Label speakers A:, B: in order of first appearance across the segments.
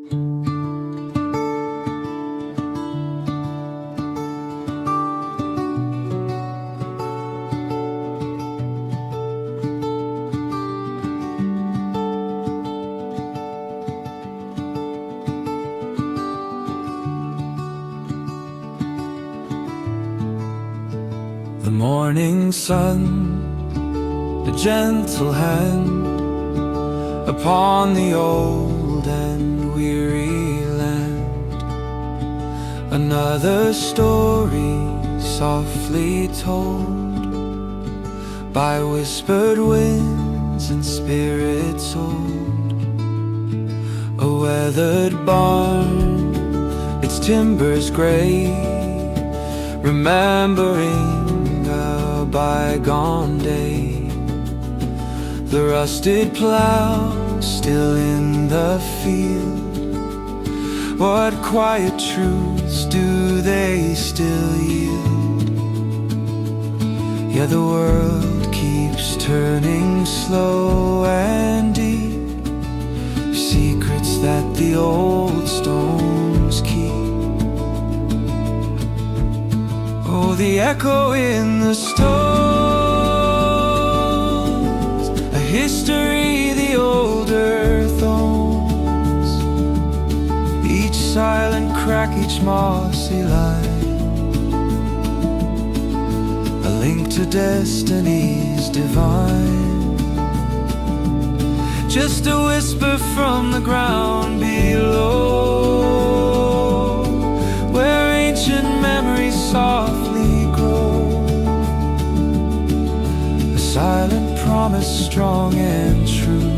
A: The morning sun, the gentle hand upon the old and weary land. Another story softly told by whispered winds and spirits old. A weathered barn, its timbers gray, remembering a bygone day. The rusted plow still in the field. What quiet truths do they still yield? Yeah, the world keeps turning slow and deep, secrets that the old stones keep. Oh, the echo in the stones, a history the old earth owns. Each silent crack, each mossy line, a link to destinies divine. Just a whisper from the ground below, where ancient memories softly grow. A silent promise, strong and true,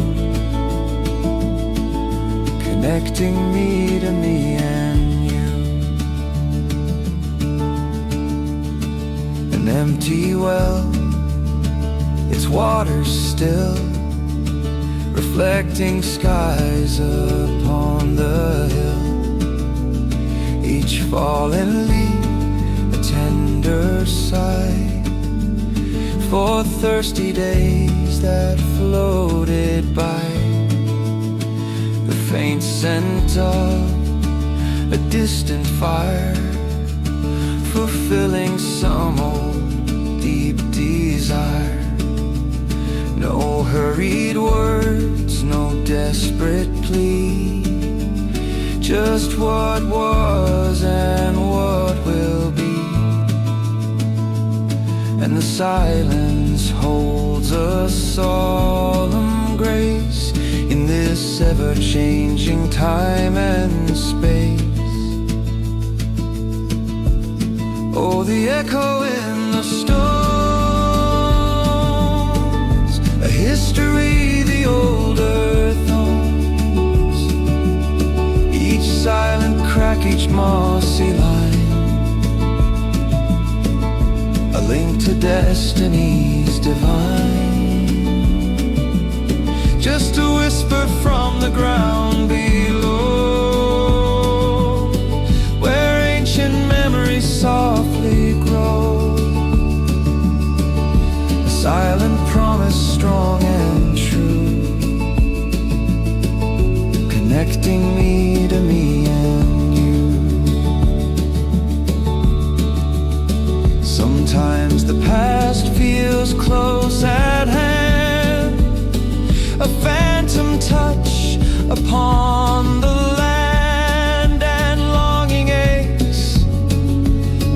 A: connecting me to me and you. An empty well, its water still, reflecting skies upon the hill. Each fallen leaf, a tender sigh for thirsty days that floated by. The faint scent of a distant fire, fulfilling some old deep desire. No hurried words, no desperate plea, just what was and what will be. And the silence holds a solemn grace in this ever-changing time and space. Oh, the echo in the stones, a history the old earth owns. Each silent crack, each mossy line, a link to destinies divine. Just a whisper from the ground below, where ancient memories softly grow. A silent promise, strong and true, connecting me to me and you. Sometimes the past feels close at hand, a phantom touch upon the land, and longing aches,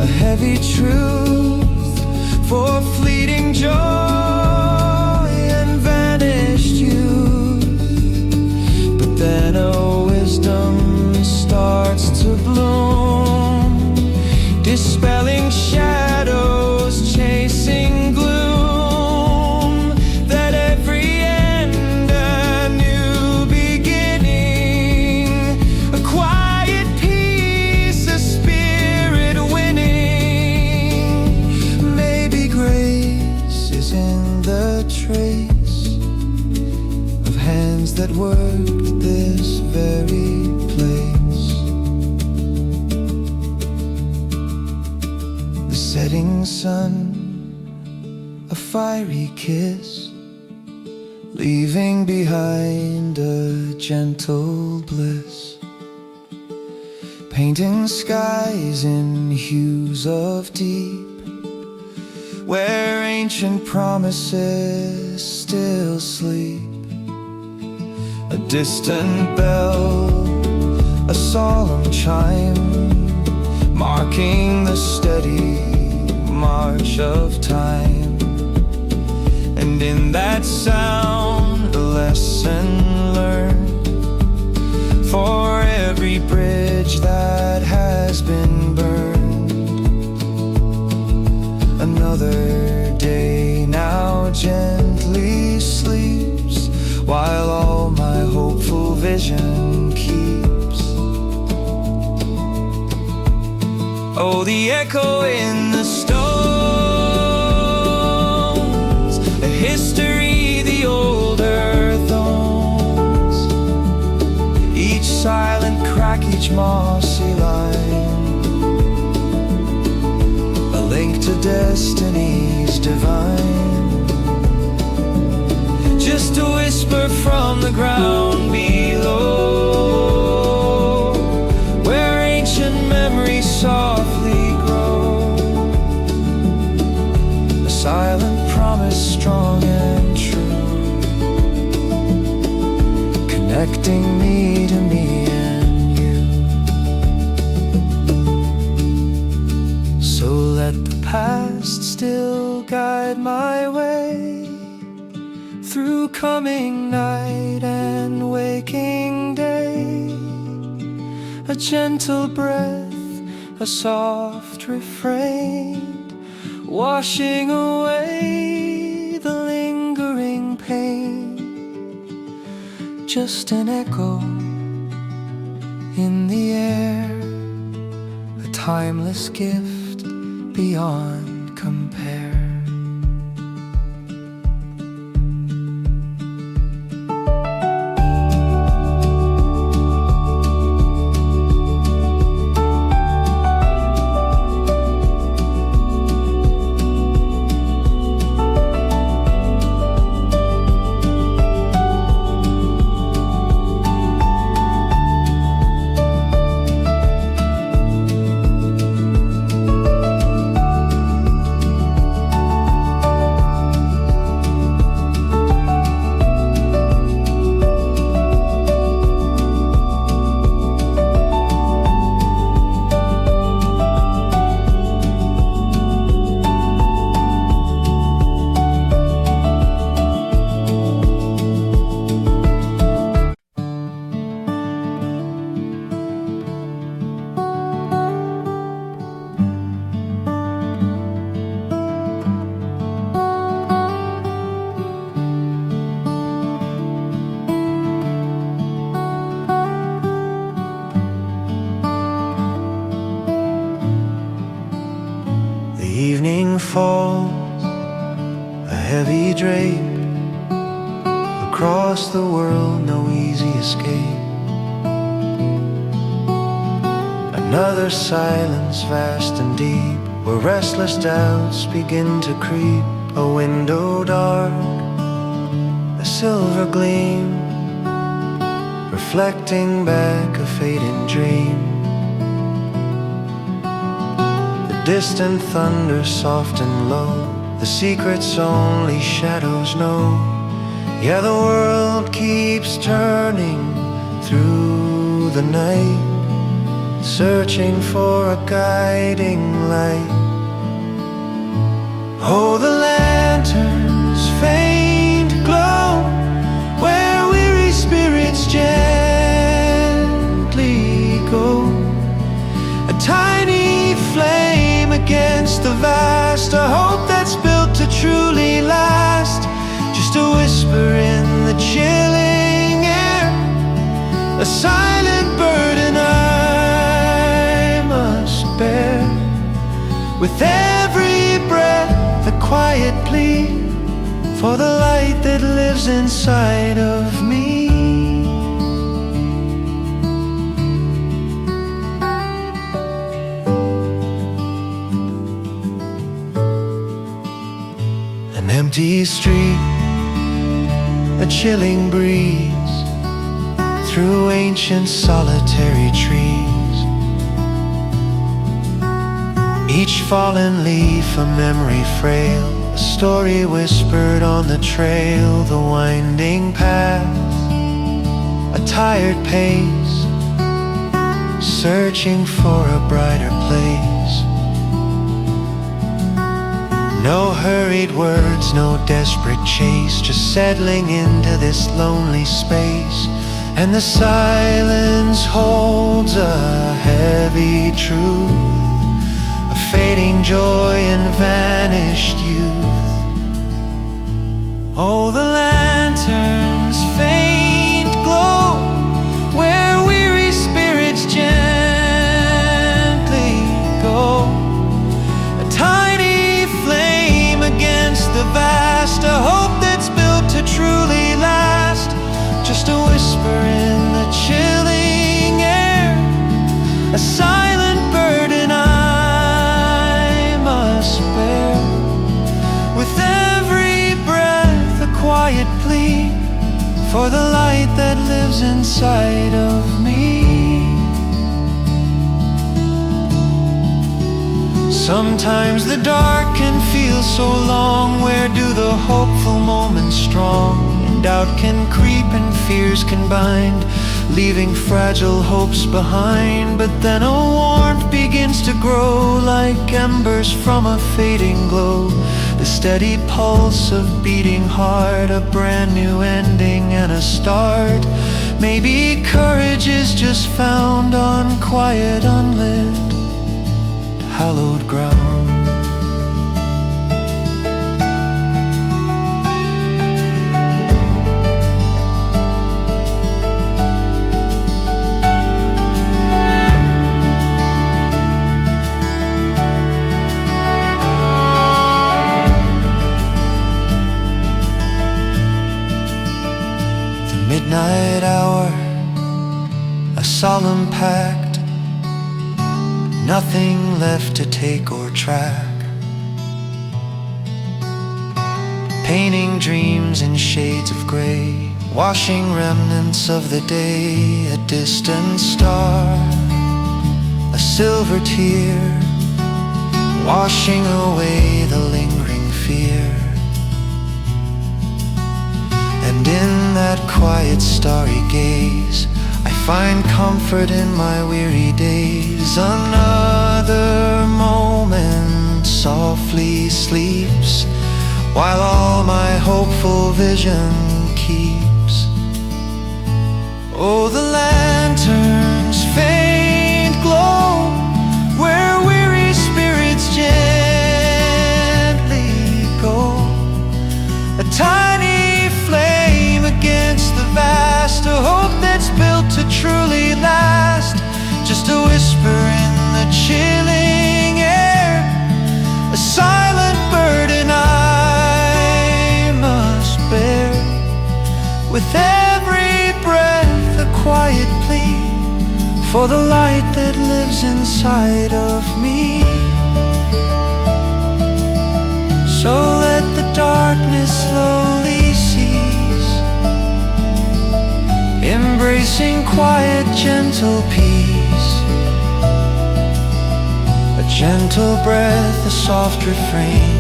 A: a heavy truth for fleeting joy and vanished youth. But then a wisdom starts to bloom, dispelling shadows, chasing gloom, that every end a new beginning, a quiet peace, a spirit winning. Maybe grace is in the trace of hands that worked this very place. The setting sun, a fiery kiss, leaving behind a gentle bliss. painting skies in hues of deep, where ancient promises still sleep. A distant bell, a solemn chime, marking the steady march of time. And in that sound, a lesson learned, for every bridge that has been burned. Another day now gently sleeps, while all my hopeful vision keeps. Oh, the echo in the stones, a history the old earth owns. Each silent crack, each mossy line, a link to destinies divine. Just a whisper from the ground below, where ancient memories softly grow. A silent promise, strong and true, connecting me to me and you. So let the past still guide my way, through coming night and waking day. A gentle breath, a soft refrain, washing away the lingering pain. Just an echo in the air, a timeless gift beyond compare. Evening falls, a heavy drape across the world, no easy escape. Another silence vast and deep, where restless doubts begin to creep. A window dark, a silver gleam, reflecting back a fading dream. Distant thunder, soft and low, the secrets only shadows know. Yeah, the world keeps turning through the night, searching for a guiding light. Oh, the lanterns faint glow, where weary spirits gently go. A tiny flame against the vast, a hope that's built to truly last. Just a whisper in the chilling air, a silent burden I must bear. With every breath, a quiet plea for the light that lives inside of me. An empty street, a chilling breeze through ancient solitary trees. Each fallen leaf a memory frail, a story whispered on the trail, the winding path, a tired pace, searching for a brighter place. No hurried words, no desperate chase, just settling into this lonely space. And the silence holds a heavy truth, a fading joy and vanished youth. Oh, the lanterns faint glow where weary spirits gently go. A tiny flame against the vast, a hope that's built to truly last. Just a whisper in the chilling air, a silent burden I must bear. With every breath a quiet plea for the light that lives inside of me. Sometimes the dark can feel so long, where do the hopeful moments strong? Doubt can creep and fears can bind, leaving fragile hopes behind. But then a warmth begins to grow, like embers from a fading glow. The steady pulse of beating heart, a brand new ending and a start. Maybe courage is just found on quiet, unlit, hallowed ground. Midnight hour, a solemn pact, nothing left to take or track. Painting dreams in shades of gray, washing remnants of the day. A distant star, a silver tear, washing away the lingering fear. And in that quiet starry gaze, I find comfort in my weary days. Another moment softly sleeps, while all my hopeful vision keeps. Oh, the lanterns faint glow where weary spirits gently go. A tiny flame against the vast, a hope that's built to truly last. Just a whisper in the chilling air, a silent burden I must bear. With every breath a quiet plea for the light that lives inside of me. So let the darkness slowly cease, embracing quiet, gentle peace. A gentle breath, a soft refrain,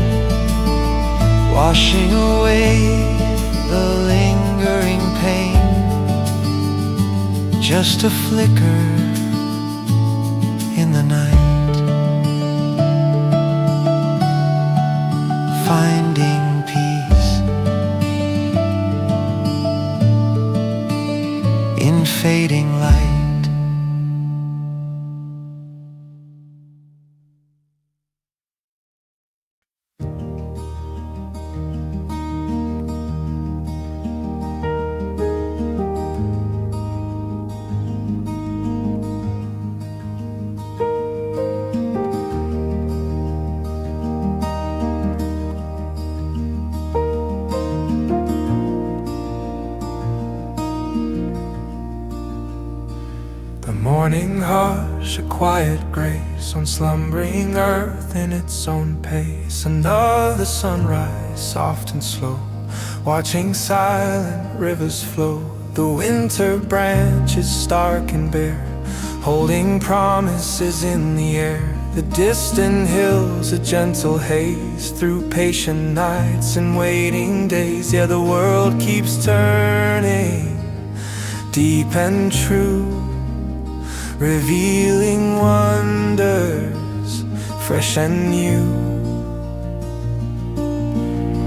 A: washing away the lingering pain. Just a flicker in the night, finding peace in fading light.
B: Morning hush, a quiet grace on slumbering earth in its own pace. Another sunrise, soft and slow, watching silent rivers flow. The winter branches stark and bare, holding promises in the air. The distant hills, a gentle haze through patient nights and waiting days. Yeah, the world keeps turning, deep and true, revealing wonders, fresh and new.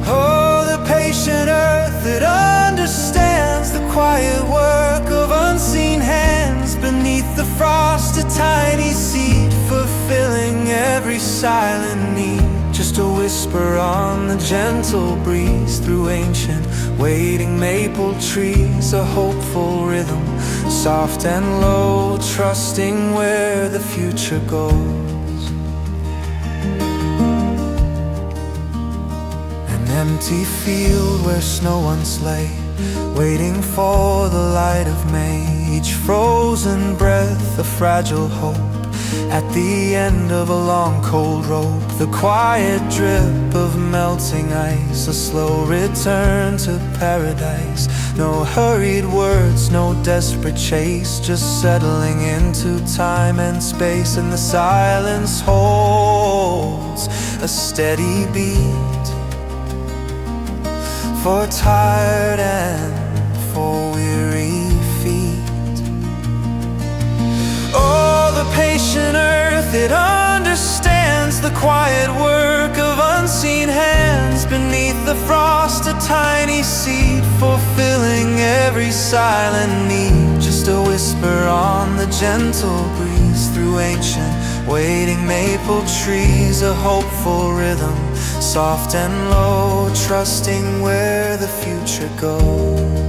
B: Oh, the patient earth that understands the quiet work of unseen hands. Beneath the frost, a tiny seed, fulfilling every silent need. Just a whisper on the gentle breeze through ancient waiting maple trees. A hopeful rhythm, soft and low, trusting where the future goes. An empty field where snow once lay, waiting for the light of May. Each frozen breath a fragile hope, at the end of a long cold rope. The quiet drip of melting ice, a slow return to paradise. No hurried words, no desperate chase, just settling into time and space. And the silence holds a steady beat for tired and for weary feet. Oh, the patient earth, it understands the quiet work of unseen hands. Beneath the frost, a tiny seed, fulfilling every silent need. Just a whisper on the gentle breeze through ancient waiting maple trees. A hopeful rhythm, soft and low, trusting where the future goes.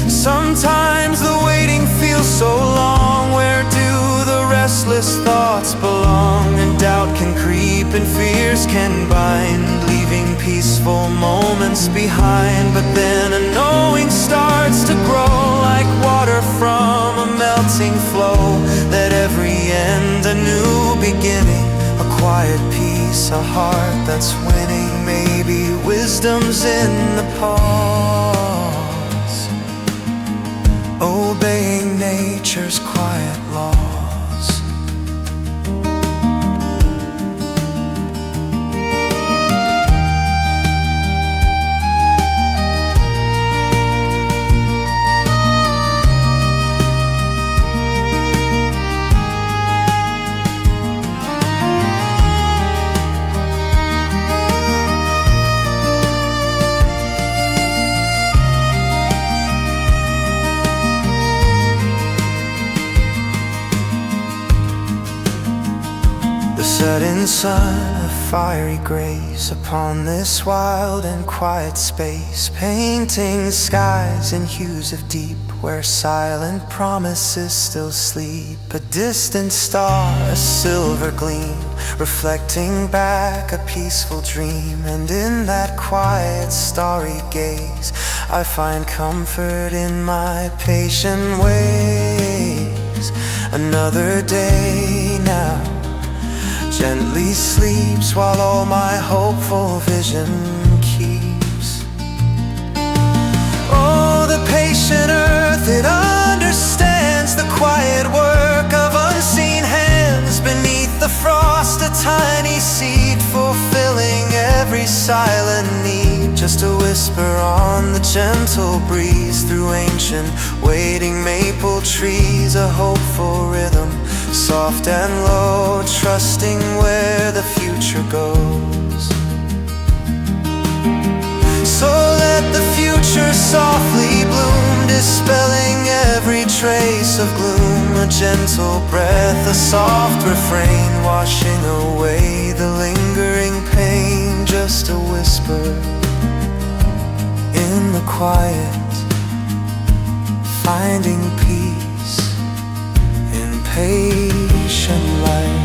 B: Sometimes the waiting feels so long. Where do the restless thoughts belong? And doubt can creep and fears can bind, leaving peaceful moments behind. But then a knowing starts to grow, like water from a melting flow. That every end a new beginning, a quiet peace, a heart that's winning. Maybe wisdom's in the pause, obeying nature's quiet laws. Setting sun, a fiery grace upon this wild and quiet space, painting skies in hues of deep, where silent promises still sleep. A distant star, a silver gleam, reflecting back a peaceful dream. And in that quiet starry gaze, I find comfort in my patient ways. Another day now gently sleeps, while all my hopeful vision keeps. Oh, the patient earth, it understands the quiet work of unseen hands. Beneath the frost, a tiny seed, fulfilling every silent need. Just a whisper on the gentle breeze through ancient waiting maple trees. A hopeful rhythm, soft and low, trusting where the future goes. So let the future softly bloom, dispelling every trace of gloom. A gentle breath, a soft refrain, washing away the lingering pain. Just a whisper in the quiet, finding peace in patient light.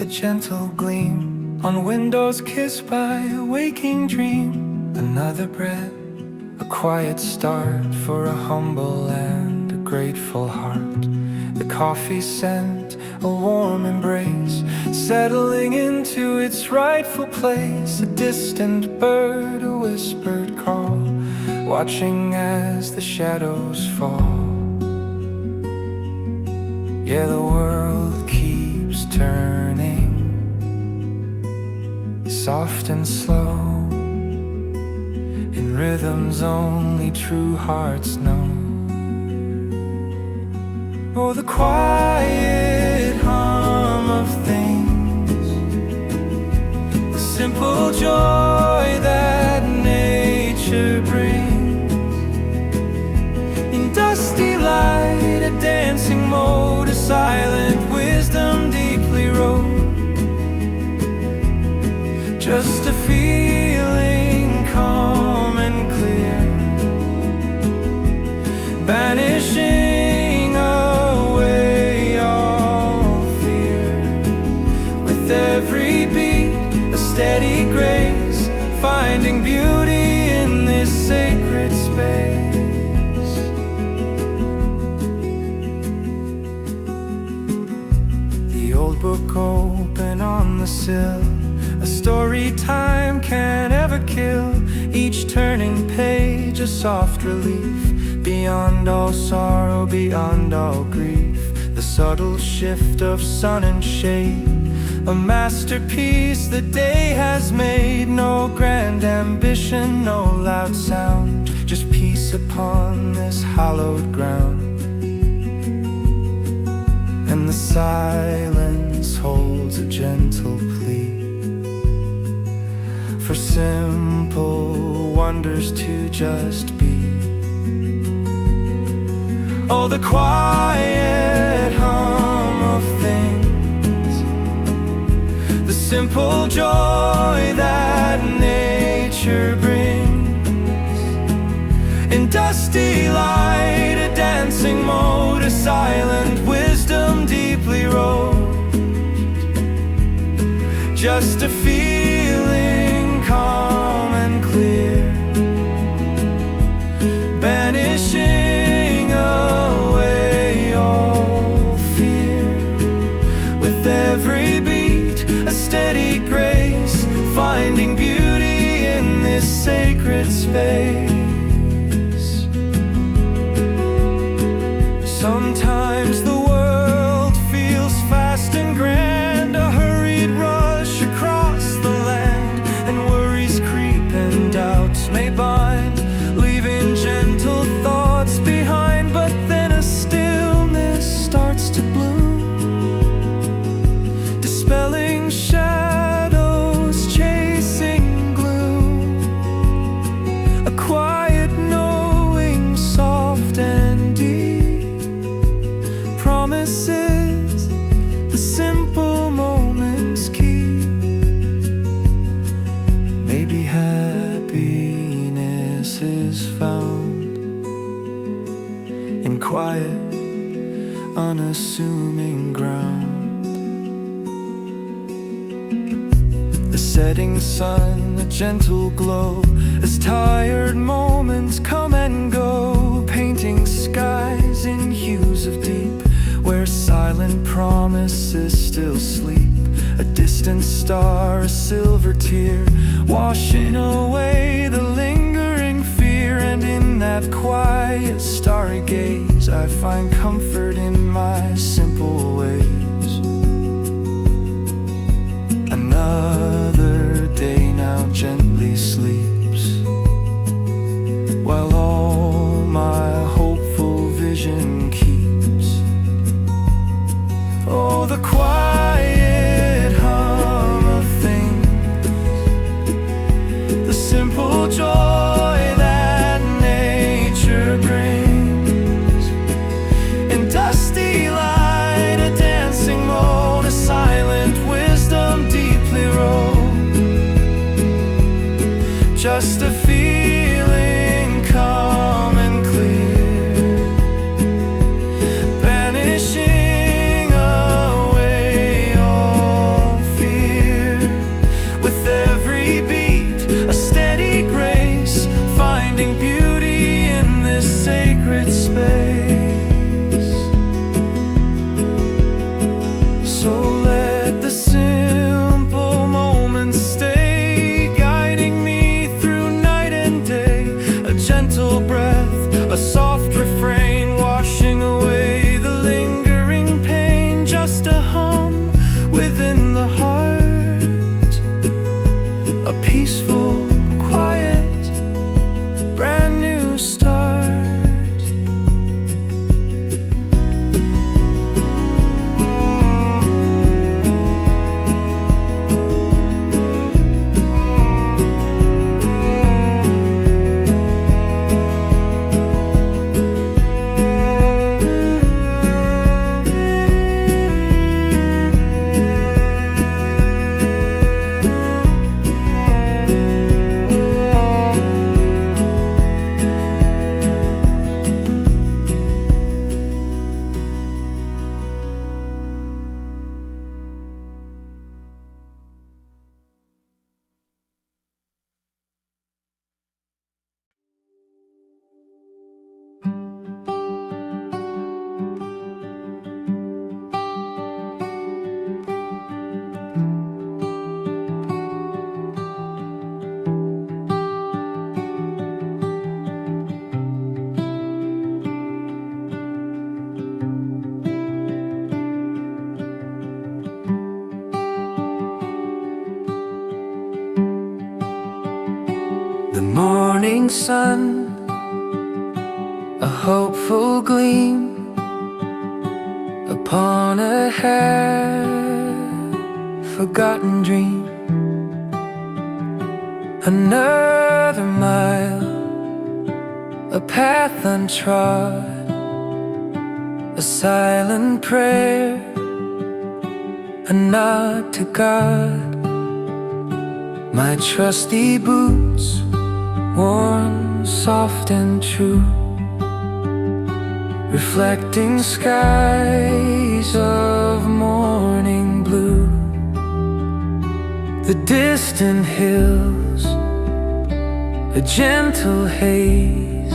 B: gentle gleam on windows kissed by a waking dream. Another breath, a quiet start for a humble and a grateful heart. The coffee scent, a warm embrace, settling into its rightful place. A distant bird, a whispered call, watching as the shadows fall. Yeah, the world keeps turning, soft and slow, in rhythms only true hearts know. Oh, the quiet hum of things, the simple joy that nature brings. In dusty light, a dancing mode, a silent wisdom deeply wrote. Just a feeling calm and clear, banishing away all fear. With every beat, a steady grace, finding beauty in this sacred space. The old book open on the sill, a story time can't ever kill. Each turning page a soft relief, beyond all sorrow, beyond all grief. The subtle shift of sun and shade, a masterpiece the day has made. No grand ambition, no loud sound, just peace upon this hallowed ground. And the silence holds a gentle plea for simple wonders to just be. Oh, the quiet hum of things, the simple joy that nature brings. In dusty light, a dancing mode, a silent wisdom deeply wrote. Just a feeling calm and clear, banishing away all fear. With every beat, a steady grace, finding beauty in this sacred space. Sometimes the world feels fast and grand, a hurried rush across the land, and worries creep and doubts may bind, leaving gentle thoughts behind. But then a stillness starts to bloom, dispelling shadows, chasing gloom. A quiet knowing, soft and deep, promises the simple moments keep. Maybe happiness is found in quiet, unassuming ground. The setting sun, a gentle glow, as tired moments come and go, painting skies in hues of deep, where silent promises still sleep. A distant star, a silver tear, washing away the lingering fear. And in that quiet, starry gaze, I find comfort in my simple ways. Another day now gently sleeps, while all my hopeful vision keeps. Oh, the quiet hum of things, the simple joy that nature brings. In dusty light, a dancing mode, a silent wisdom deeply wrote. morning sun, a hopeful gleam upon a half-forgotten dream. Another mile, a path untrod, a silent prayer, a nod to God. My trusty boots, worn soft and true, reflecting skies of morning blue. The distant hills, a gentle haze,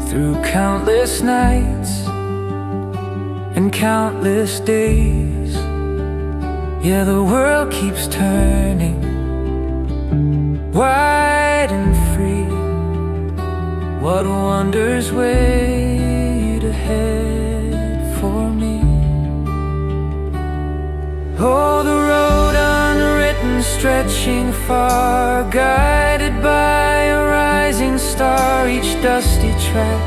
B: through countless nights and countless days. Yeah, the world keeps turning, wide and free. What wonders wait ahead for me? Oh, the road unwritten, stretching far, guided by a rising star. Each dusty track,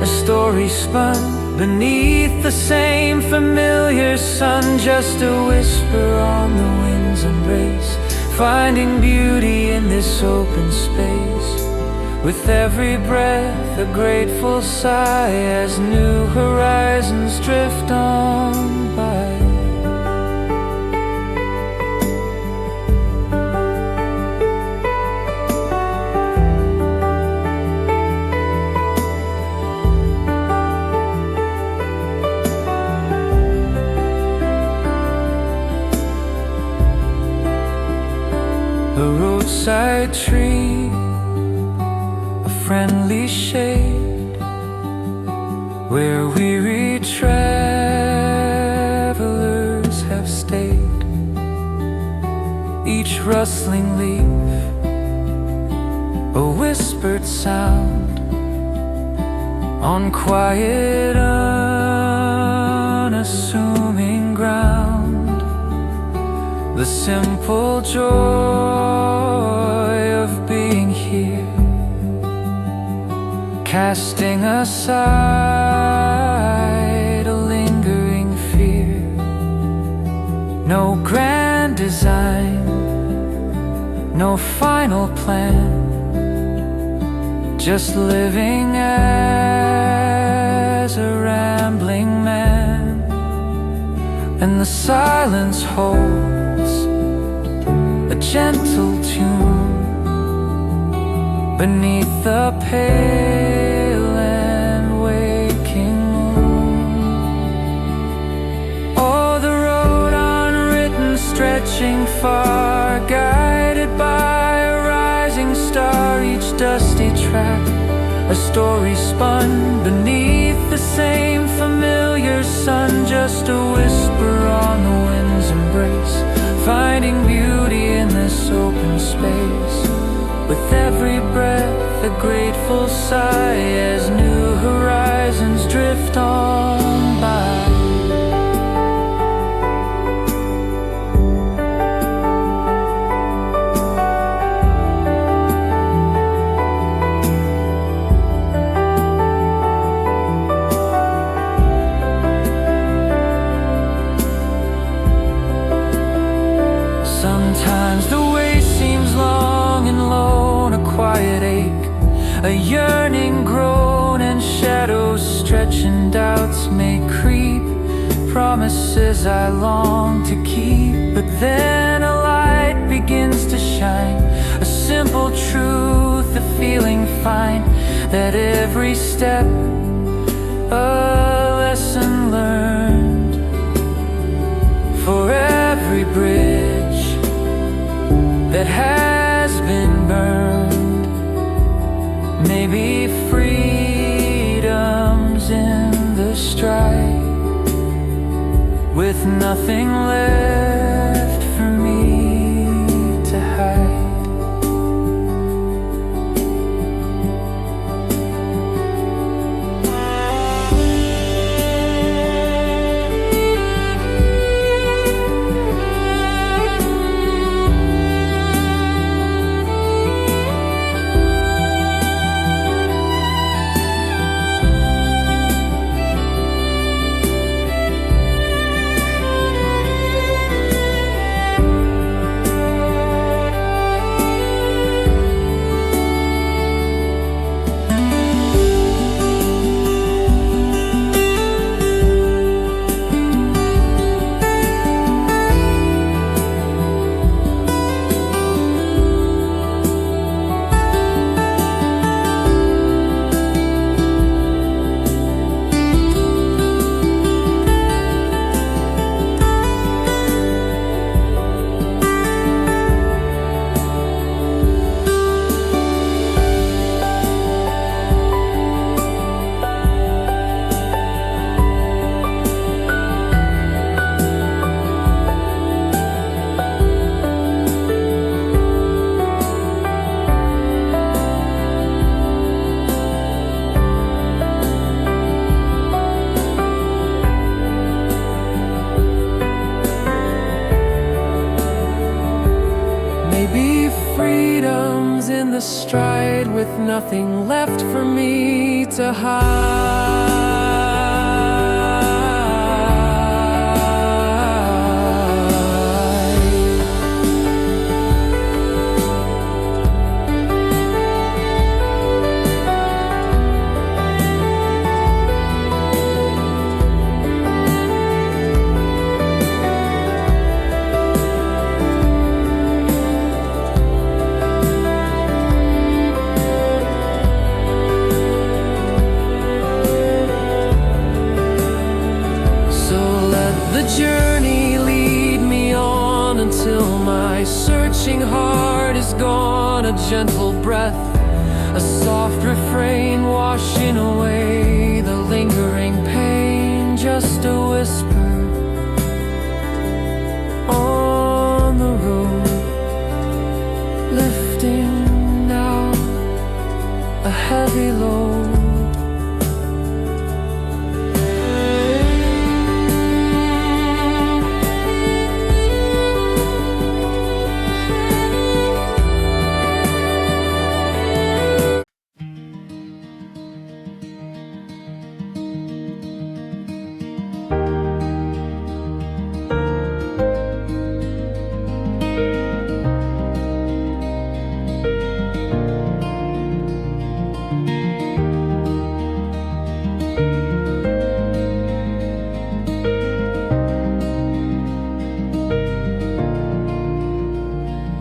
B: a story spun beneath the same familiar sun. Just a whisper on the wind's embrace, finding beauty in this open space. With every breath, a grateful sigh, as new horizons drift on by. A roadside tree, a friendly shade, where weary travelers have stayed. Each rustling leaf, a whispered sound, on quiet, unassuming ground. The simple joy of being here, casting aside a lingering fear. No grand design, no final plan, just living as a rambling man. And the silence holds a gentle tune beneath the pale and waking moon. Oh, the road unwritten, stretching far, guided by a rising star. Each dusty track, a story spun beneath the same familiar sun. Just a whisper on the wind's embrace, finding beauty in this open space. With every breath, a grateful sigh, as new horizons drift on by. Sometimes the way seems long and lone, a quiet ache, a yearning groan, and shadows stretch and doubts may creep. Promises I long to keep, but then a light begins to shine. A simple truth, a feeling fine, that every step a lesson learned. For every bridge that has been burned, maybe freedom's in the stride, with nothing left for me to hide.
C: stride with nothing left for me to hide. Journey lead me on until my searching heart is gone. A gentle breath, a soft refrain washing away the lingering pain. Just a whisper on the road, lifting now a heavy load.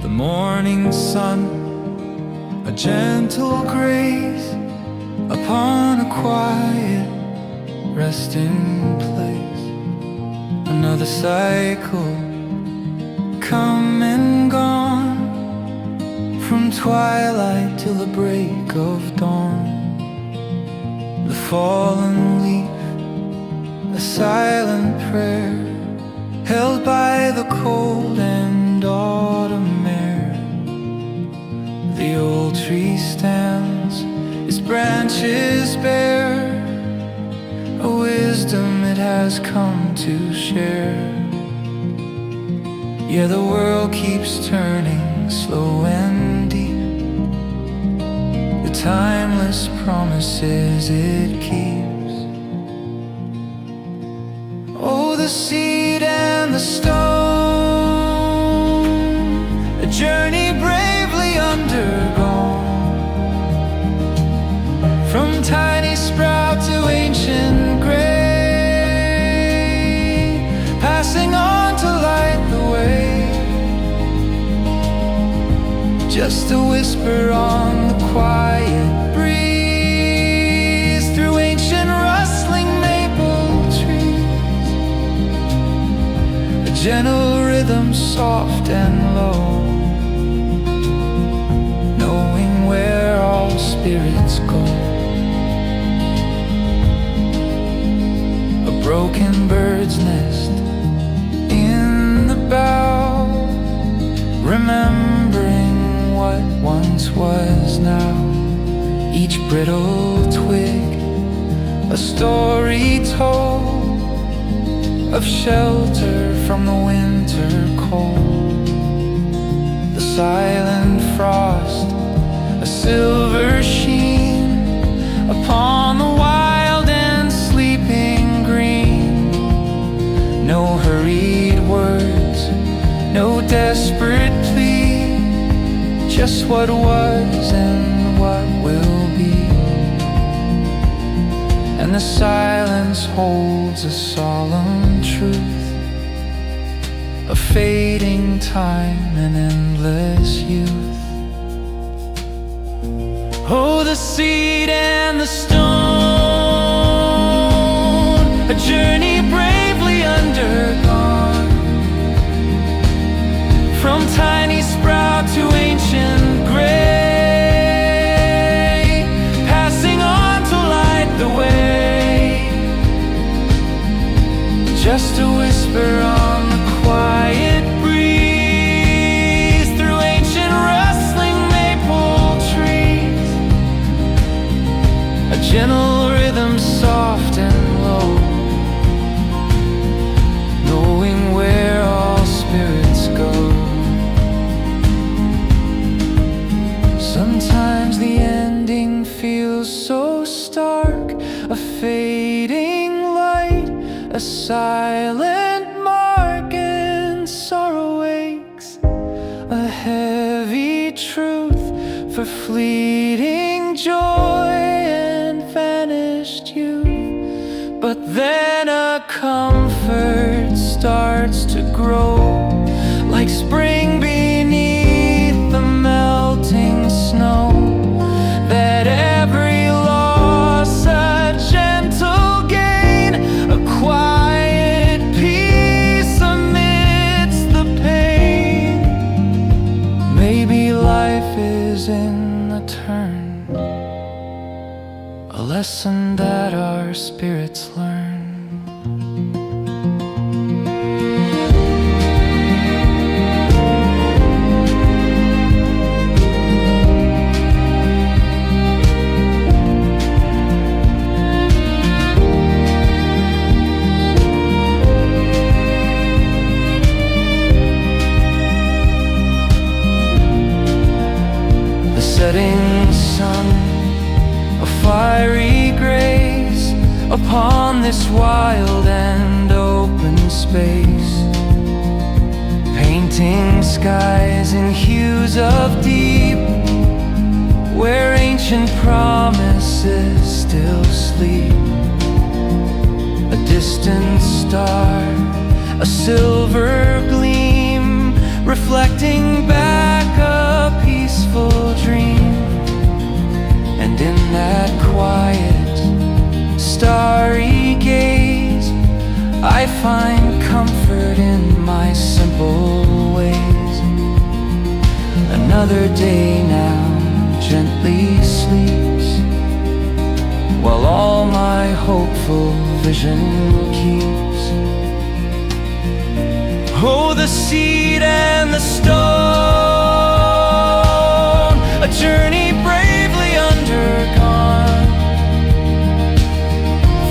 A: Morning sun, a gentle grace upon a quiet resting place. Another cycle come and gone, from twilight till the break of dawn. The fallen leaf, a silent prayer, held by the cold and autumn air. The old tree stands, its branches bare, a wisdom it has come to share. Yeah, the world keeps turning slow and deep, the timeless promises it keeps. Oh, the seed and the stone, a journey bravely undergone, from tiny sprout to ancient gray, passing on to light the way. Just a whisper on the quiet breeze, through ancient rustling maple trees, a gentle rhythm soft and low, knowing where all spirits go. A broken bird's nest in the bough, remembering what once was now. Each brittle twig, a story told of shelter from the winter cold. The silent frost, a silver sheen upon the wild and sleeping green. No hurried words, no desperate plea, just what was and what will be. And the silence holds a solemn truth, a fading time and endless youth. Oh, the seed and the stone, a journey bravely undergone, from tiny sprout to ancient gray, passing on to light the way. Just a whisper on the quiet breeze, through ancient rustling maple trees, a gentle rhythm soft and low, knowing where all spirits go. Sometimes
C: silent mark, and sorrow wakes a heavy truth for fleeting joy and vanished youth. But then a comfort starts to grow, like spring beneath the melting snow, that every loss a gentle gain, a quiet peace amidst the pain. Maybe life is in the turn, a lesson that our spirits learn. Setting sun, a fiery grace upon this wild and open space, painting skies in hues of deep, where ancient promises still sleep. A distant star, a silver gleam, reflecting back a peaceful dream. And in that quiet, starry gaze, I find comfort in my simple ways. Another day now gently sleeps, while all my hopeful vision keeps. Oh, the seed and the stone, a journey bravely undergone,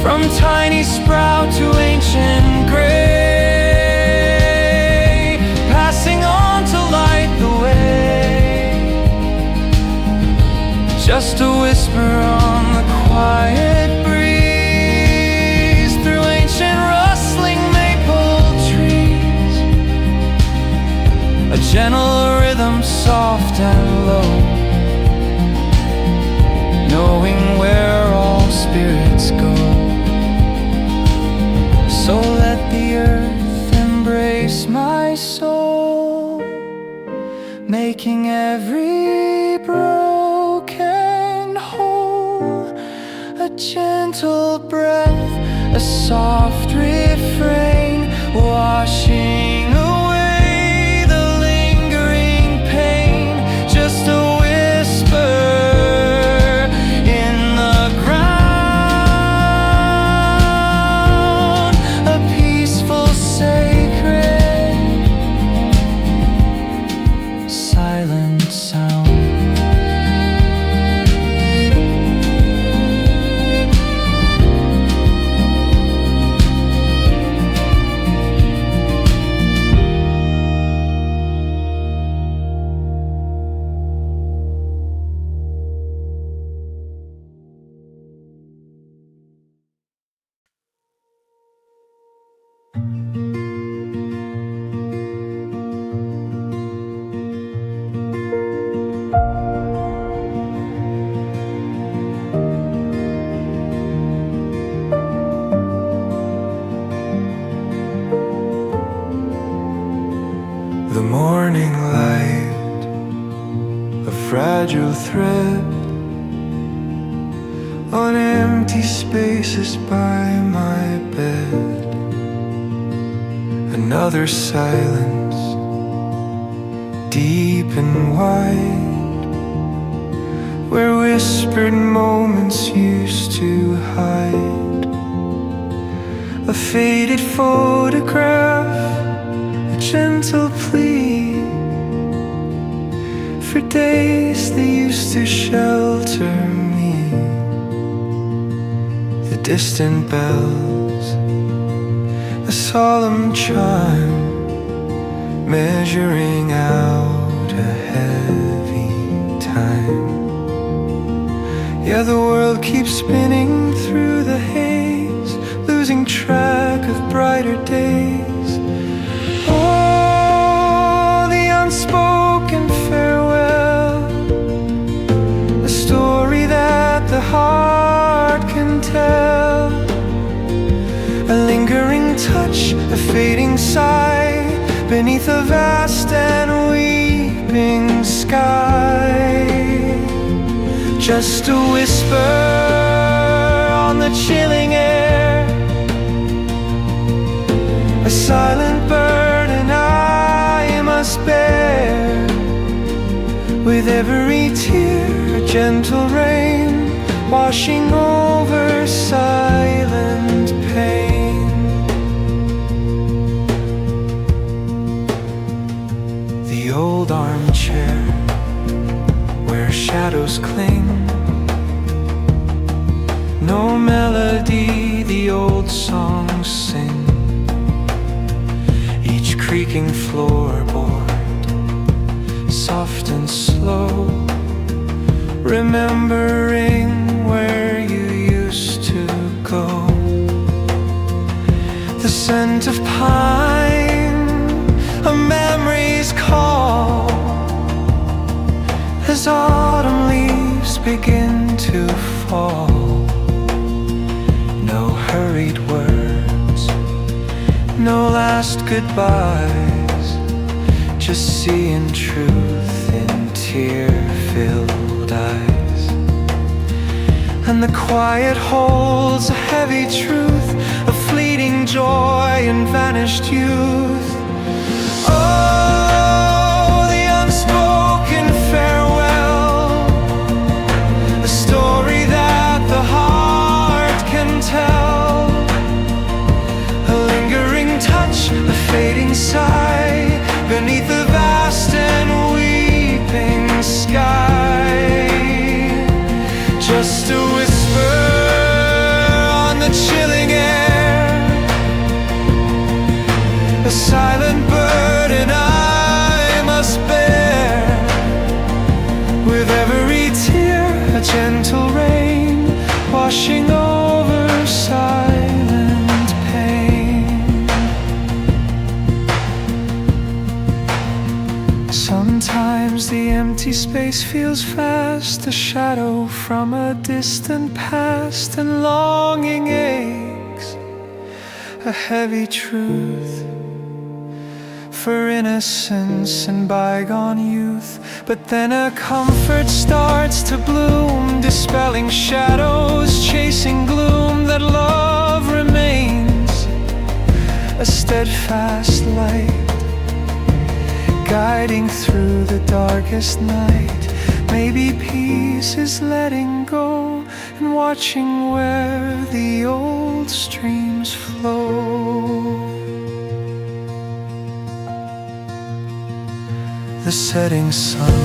C: from tiny sprout to ancient gray, passing on to light the way. Just a whisper on the quiet breeze, through ancient rustling maple trees, a gentle rhythm soft and low, knowing where all spirits go. So let the earth embrace my soul, making every broken hole a gentle breath, a soft refrain, washing away the lingering pain. Just a whisper in the ground, a peaceful, sacred, silent sound.
B: The morning light, a fragile thread on empty spaces by my bed. Another silence, deep and wide, where whispered moments used to hide. A faded photograph, a gentle plea for days that used to shelter me. The distant bells, a solemn chime, measuring out a heavy time. Yeah, the world keeps spinning through the haze, losing track of
A: brighter days. Oh, the unspoken farewell, a story that the heart can tell, a lingering touch, a fading sigh, beneath a vast and weeping sky. Just a whisper on the chilling air, a silent burden I must bear. With every tear, a gentle rain washing over silent pain. The old armchair where shadows cling, no melody the old songs sing, each creaking floorboard soft and slow, remembering where you used to go. The scent of pine, a memory's call, as autumn leaves begin to fall. No hurried words, no last goodbyes, just seeing truth in tear-filled eyes. And the quiet holds a heavy truth, a fleeting joy and vanished youth. Oh, the unspoken farewell, a story that the heart can tell, a lingering touch, a fading sigh, beneath the vast and weeping sky. Just a whisper on the chilling air, a silent burden I must bear. With every tear, a gentle rain washing over silent pain. Sometimes the empty space feels fast, a shadow from a distant past, and longing aches, a heavy truth for innocence and bygone youth. But then a comfort starts to bloom, dispelling shadows, chasing gloom, that love remains, a steadfast light, guiding through the darkest night. Maybe peace is letting go and watching where the old streams flow. The setting sun,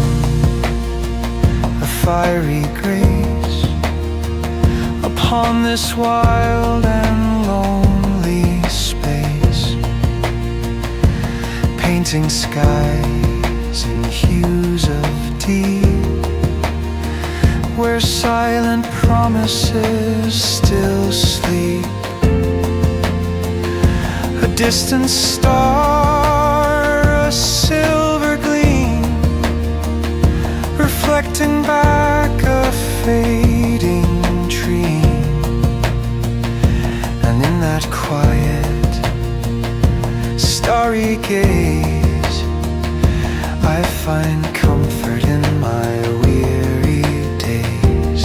A: a fiery grace upon this wild and lonely space, painting skies in hues of deep, where silent promises still sleep. A distant star, a silver gleam, reflecting back a fading dream. And in that quiet, starry gaze, I find comfort in my weary days.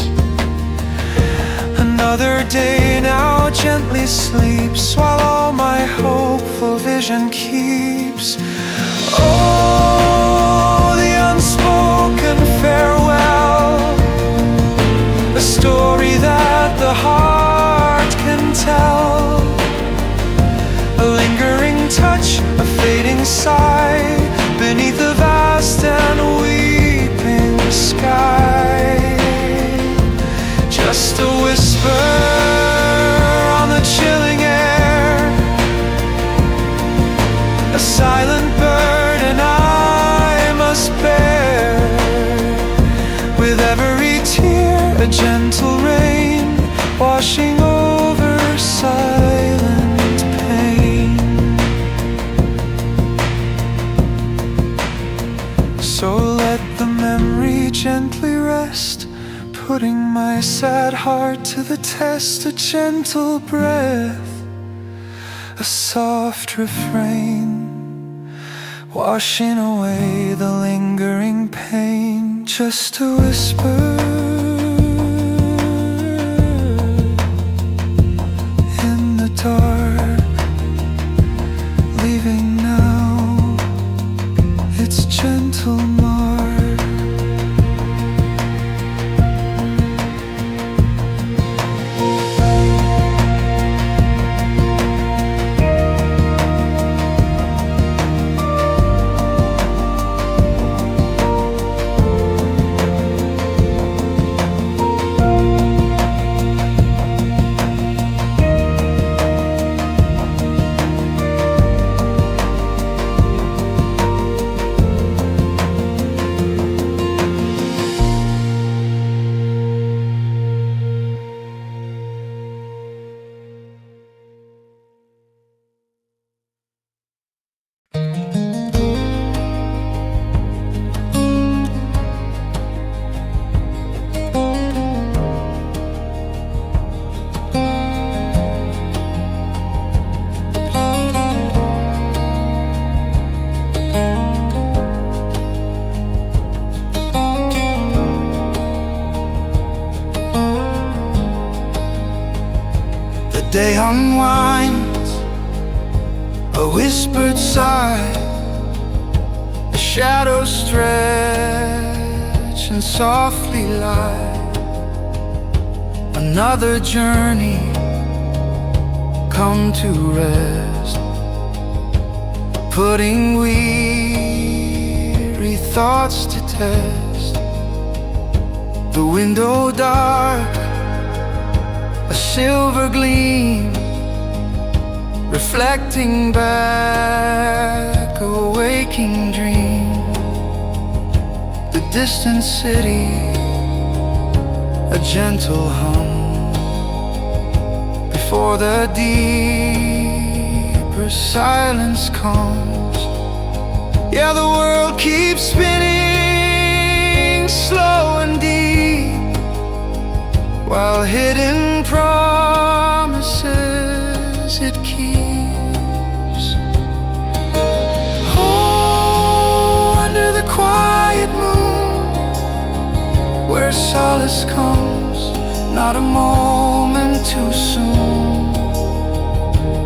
A: Another day now gently sleeps, while all my hopeful vision keeps. Oh, the unspoken farewell, a story that the heart can tell, a lingering touch, a fading sigh, beneath the vast and weeping sky. Just a whisper on the chilling air, a silent burden I must bear. With every tear, a gentle rain washing over silent pain.
B: gently rest, putting my sad heart to the test. A gentle breath, a soft refrain, washing away the lingering pain. Just a whisper in the dark, leaving now its gentle mark.
A: Day unwinds, a whispered sigh, the shadows stretch and softly lie. Another journey come to rest, putting weary thoughts to test. The window dark, a silver gleam, reflecting back a waking dream. The distant city, a gentle hum, before the deeper silence comes. Yeah, the world keeps spinning slow and deep, while hidden promises it keeps. Oh, under the quiet moon, where solace comes, not a moment too soon.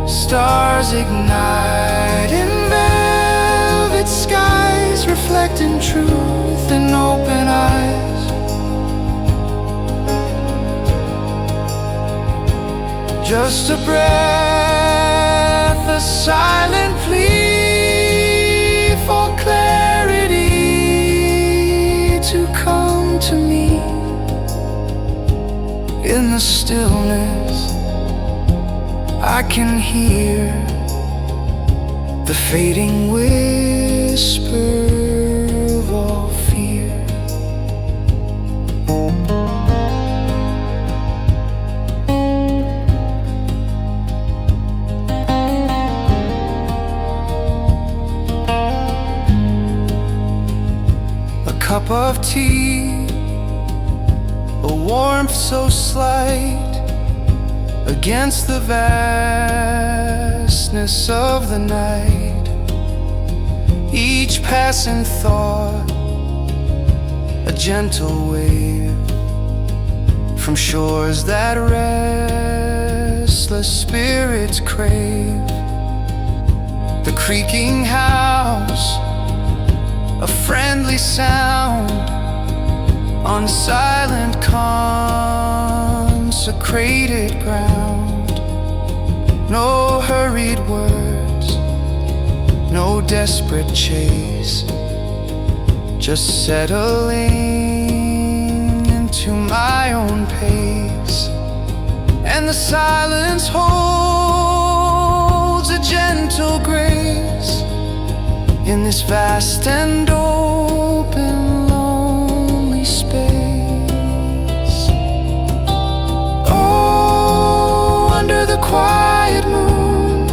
A: Stars ignite in velvet skies, reflecting truth in open eyes. Just a breath, a silent plea for clarity to come to me. In the stillness, I can hear the fading whisper of all fear. Cup of tea, a warmth so slight against the vastness of the night. Each passing thought, a gentle wave from shores that restless spirits crave. The creaking house, a friendly sound on silent consecrated ground. No hurried words, no desperate chase, just settling into my own pace. And the silence holds a gentle grace in this vast and open, lonely space. Oh, under the quiet moon,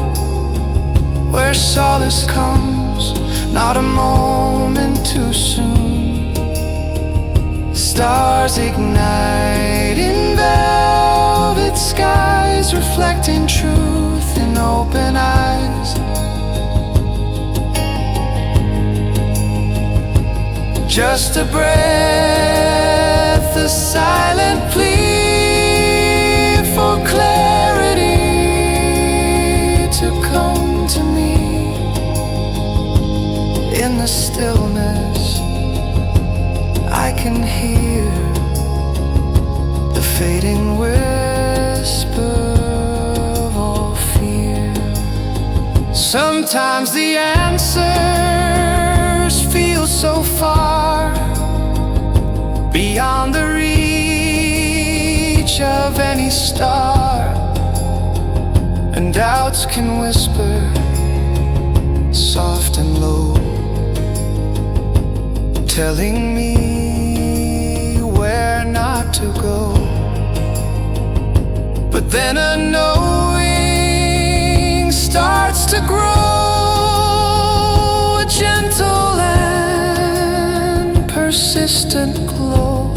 A: where solace comes, not a moment too soon. Stars ignite in velvet skies, reflecting truth in open eyes. Just a breath, a silent plea for clarity to come to me. In the stillness, I can hear the fading whisper of all fear. Sometimes the answers feel so far beyond the reach of any star, and doubts can whisper soft and low, telling me where not to go. But then a knowing starts to grow, a gentle and persistent glow,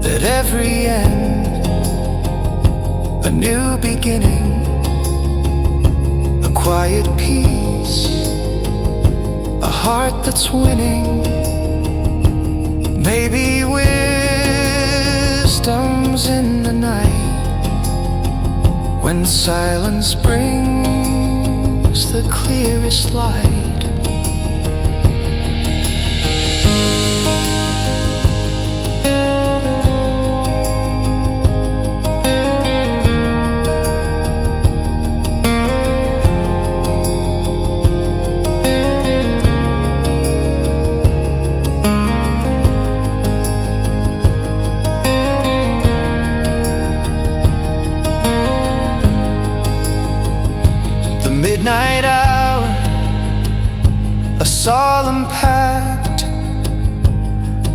A: that every end, a new beginning, a quiet peace, a heart that's winning. Maybe wisdom's in the night, when silence brings the clearest light. Midnight hour, a solemn pact,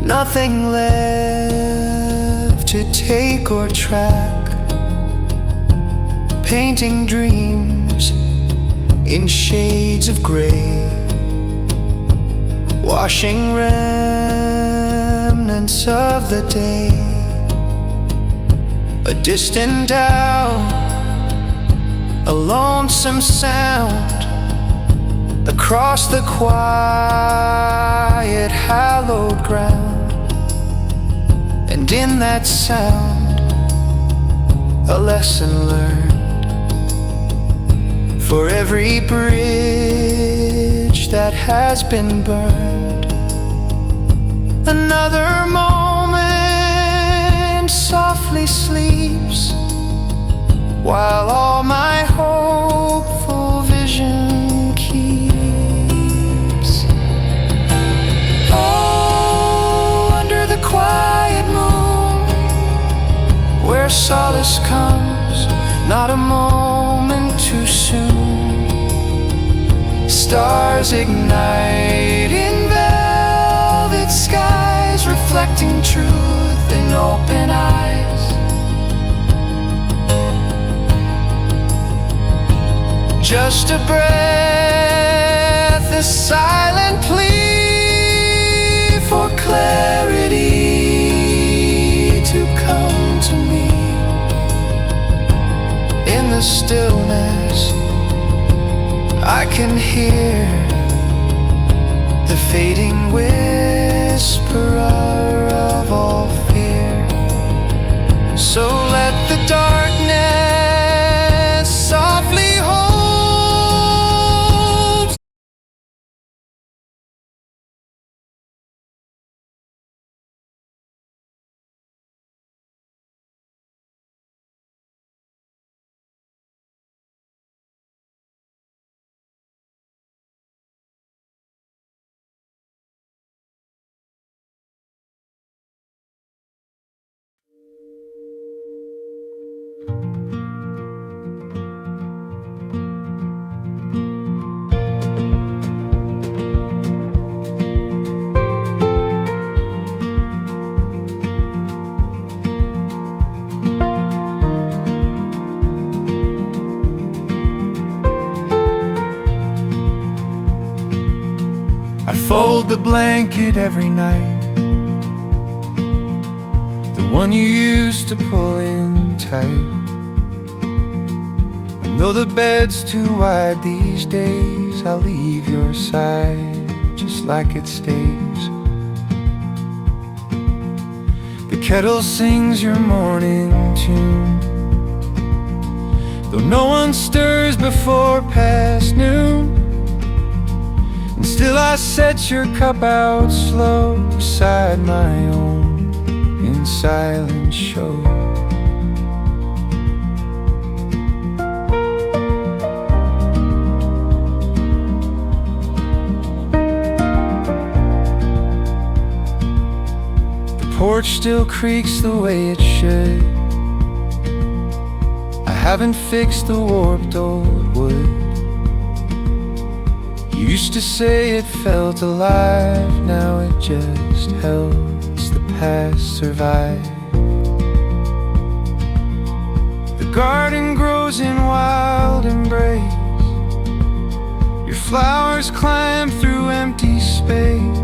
A: nothing left to take or track, painting dreams in shades of gray, washing remnants of the day. A distant hour, a lonesome sound across the quiet hallowed ground, and in that sound a lesson learned. For every bridge that has been burned, another moment softly sleeps, while all my hopeful vision keeps. Oh, under the quiet moon, where solace comes, not a moment too soon. Stars ignite in velvet skies, reflecting truth in open eyes. Just a breath, a silent plea for clarity to come to me. In the stillness, I can hear the fading whisper of all fear. So let the darkness softly hold. I fold the blanket every night, one you used to pull in tight. And though the bed's too wide these days, I'll leave your side just like it stays. The kettle sings your morning tune, though no one stirs before past noon. And still I set your cup out slow beside my own in silent show. The porch still creaks the way it should. I haven't fixed the warped old wood. You used to say it felt alive, now it just helps the past survive. The garden grows in wild embrace, your flowers climb through empty space.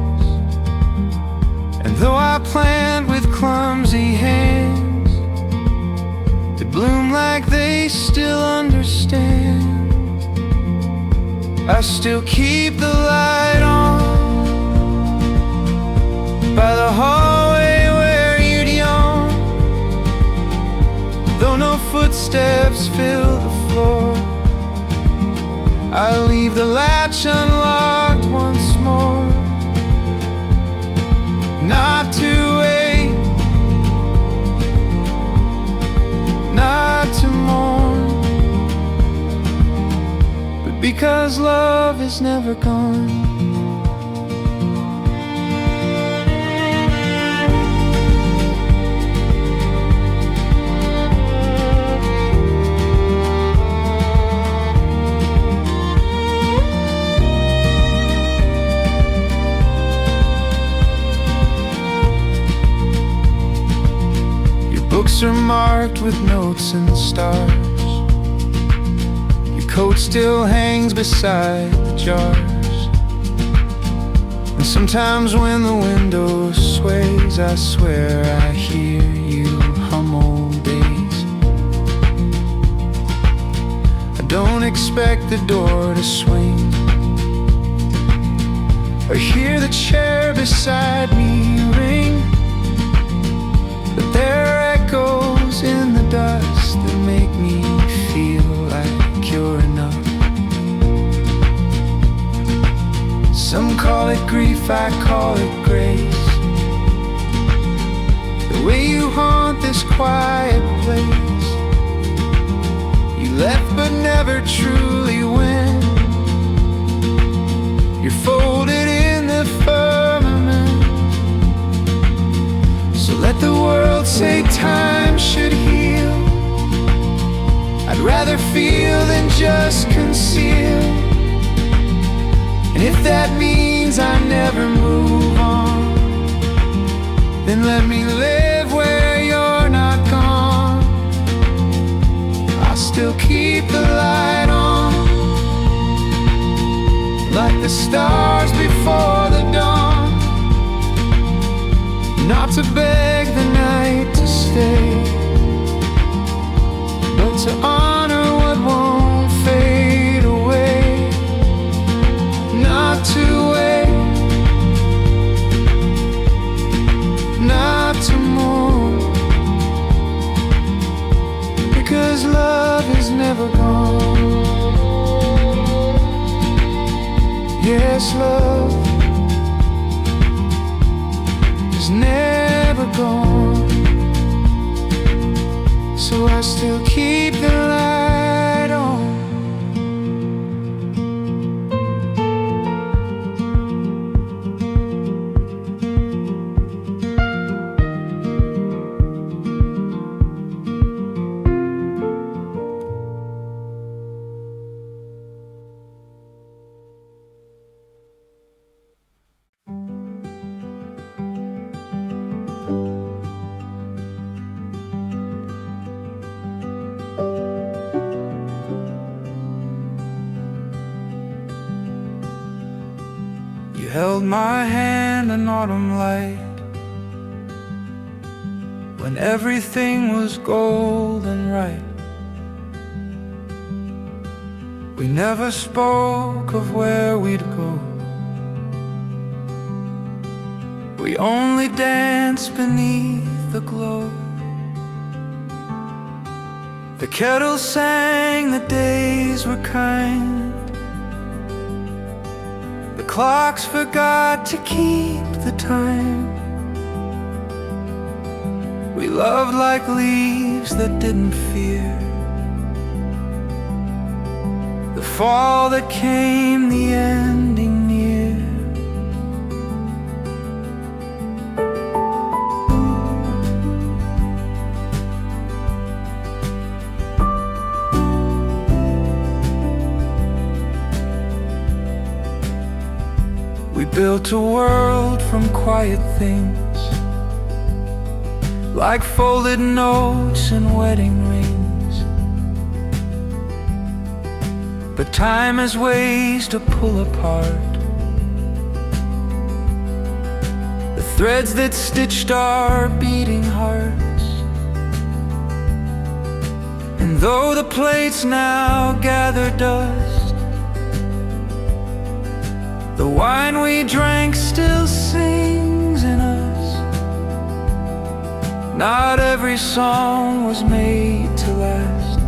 A: And though I plant with clumsy hands, they bloom like they still understand. I still keep the light on by the hallway where you'd yawn. Though no footsteps fill the floor, I leave the latch unlocked once more. Not to wait, not to mourn, because love is never gone. Your books are marked with notes and stars, coat still hangs beside the jars. And sometimes when the window sways, I swear I hear you hum old days. I don't expect the door to swing or hear the chair beside me ring, but there are echoes in the dust that make me feel like you're enough. Some call it grief, I call it grace. The way you haunt this quiet place. You left but never truly went. You're folded in the firmament. So let the world say time should heal. I'd rather feel than just conceal. And if that means I never move on, then let me live where you're not gone. I'll still keep the light on, like the stars before the dawn. Not to beg the night to stay, but to honor what won't fade away. Not to wait, not to mourn, because love is never gone. Yes, love is never gone. So I still keep the light on. held my hand in autumn light
B: when everything was golden right. We never spoke of where we'd go. We only danced beneath the glow. The kettle sang, the days were kind. The clocks forgot to keep the time. We loved like leaves that didn't fear the fall that came, the ending near. We built a world from quiet things, like folded notes and wedding rings. But time has ways to pull apart the threads that stitched our beating hearts. And though the plates now gather dust, the wine we drank still sings in us. Not every song was made to last,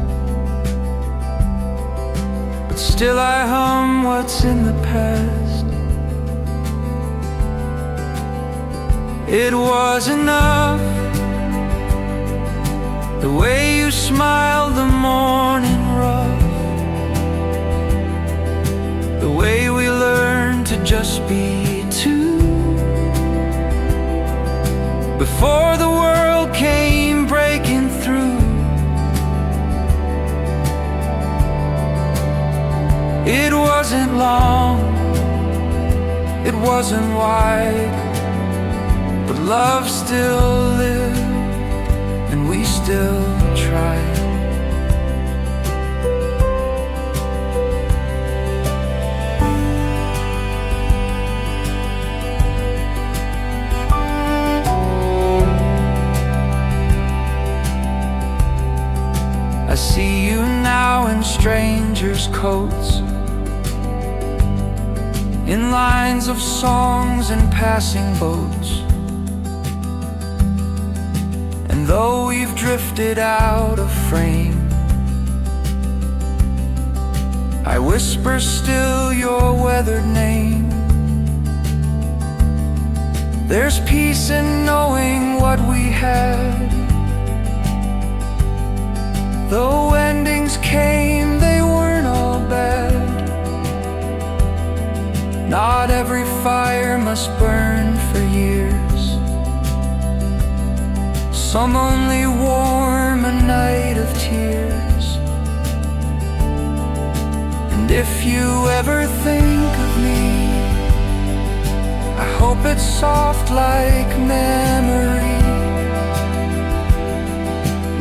B: but still I hum what's in the past. It was enough, the way you smiled the morning rough, the way we learned to just be two, before the world came breaking through. It wasn't long, it wasn't wide, but love still lived, and we still tried. I see you now in strangers' coats, in lines of songs and passing boats. And though we've drifted out of frame, I whisper still your weathered name. There's peace in knowing what we had. Though endings came, they weren't all bad. Not every fire must burn for years. Some only warm a night of tears. And if you ever think of me, I hope it's soft like memory,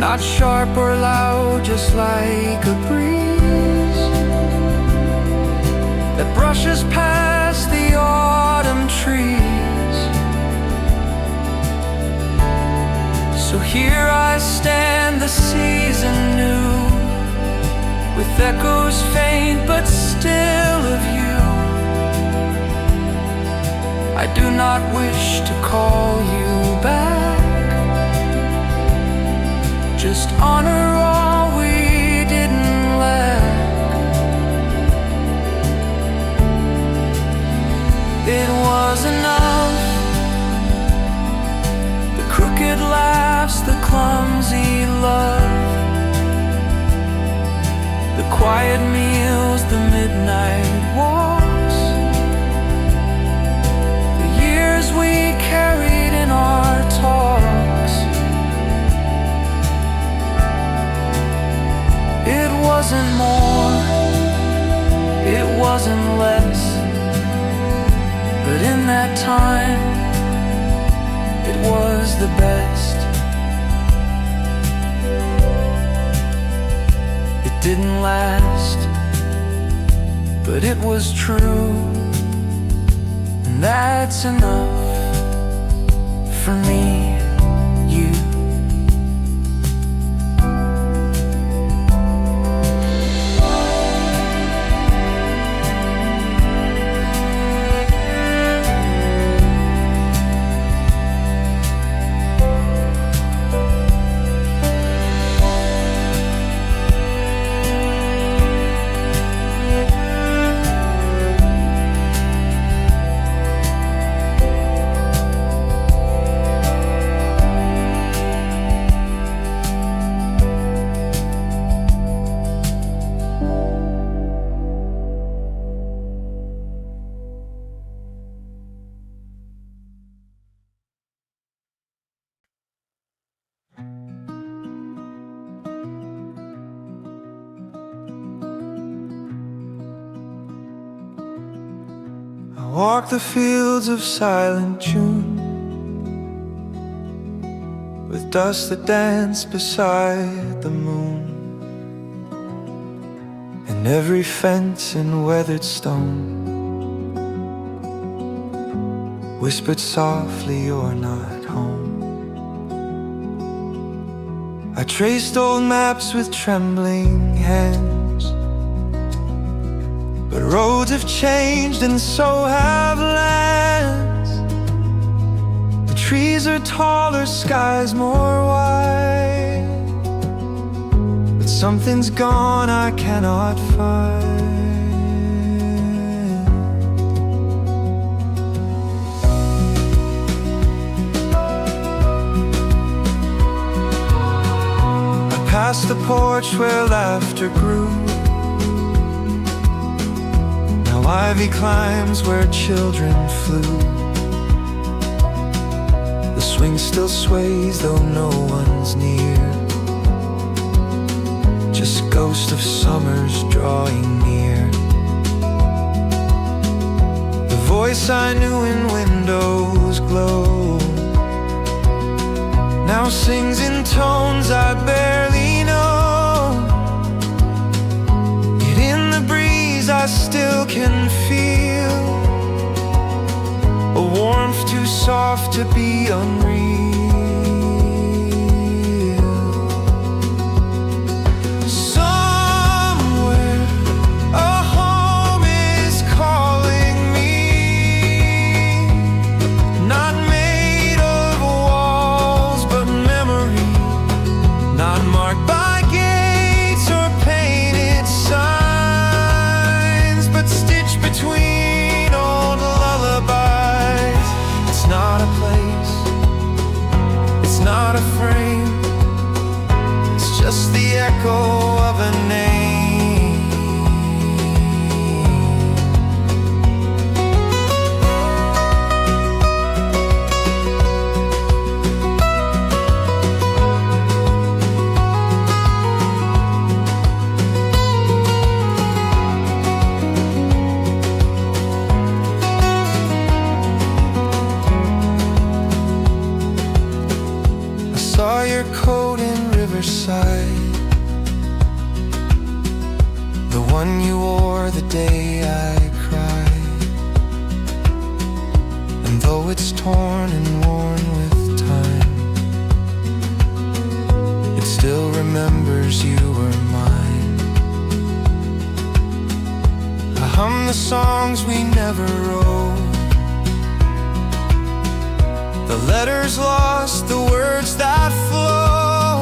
B: not sharp or loud, just like a breeze that brushes past the autumn trees. So here I stand, the season new, with echoes faint but still of you. I do not wish to call you back, just honor all we didn't lack. It was enough, the crooked laughs, the clumsy love, the quiet meals, the midnight walks, the years we carried in our talks. It wasn't more, it wasn't less, but in that time, it was the best. It didn't last, but it was true, and that's enough for me, you,
A: walk the fields of silent June, with dust that danced beside the moon, and every fence and weathered stone whispered softly, "You're not home." I traced old maps with trembling hands, but roads have changed and so have lands. The trees are taller, skies more wide, but something's gone I cannot find. I passed the porch where laughter grew. Now ivy climbs where children flew. The swing still sways though no one's near, just ghost of summers drawing near. The voice I knew in windows glow now sings in tones I barely know. Yet in the breeze I still can feel a warmth too soft to be unreal. Somewhere a home is calling me, not made of walls but memory, not marked by gates or painted signs, but stitched between old lullabies. It's not a place, it's not a frame, it's just the echo of a name. I saw your coat in Riverside, the one you wore the day I cried. And though it's torn and worn with time, it still remembers you were mine. I hum the songs we never wrote, the letters lost, the words that flow,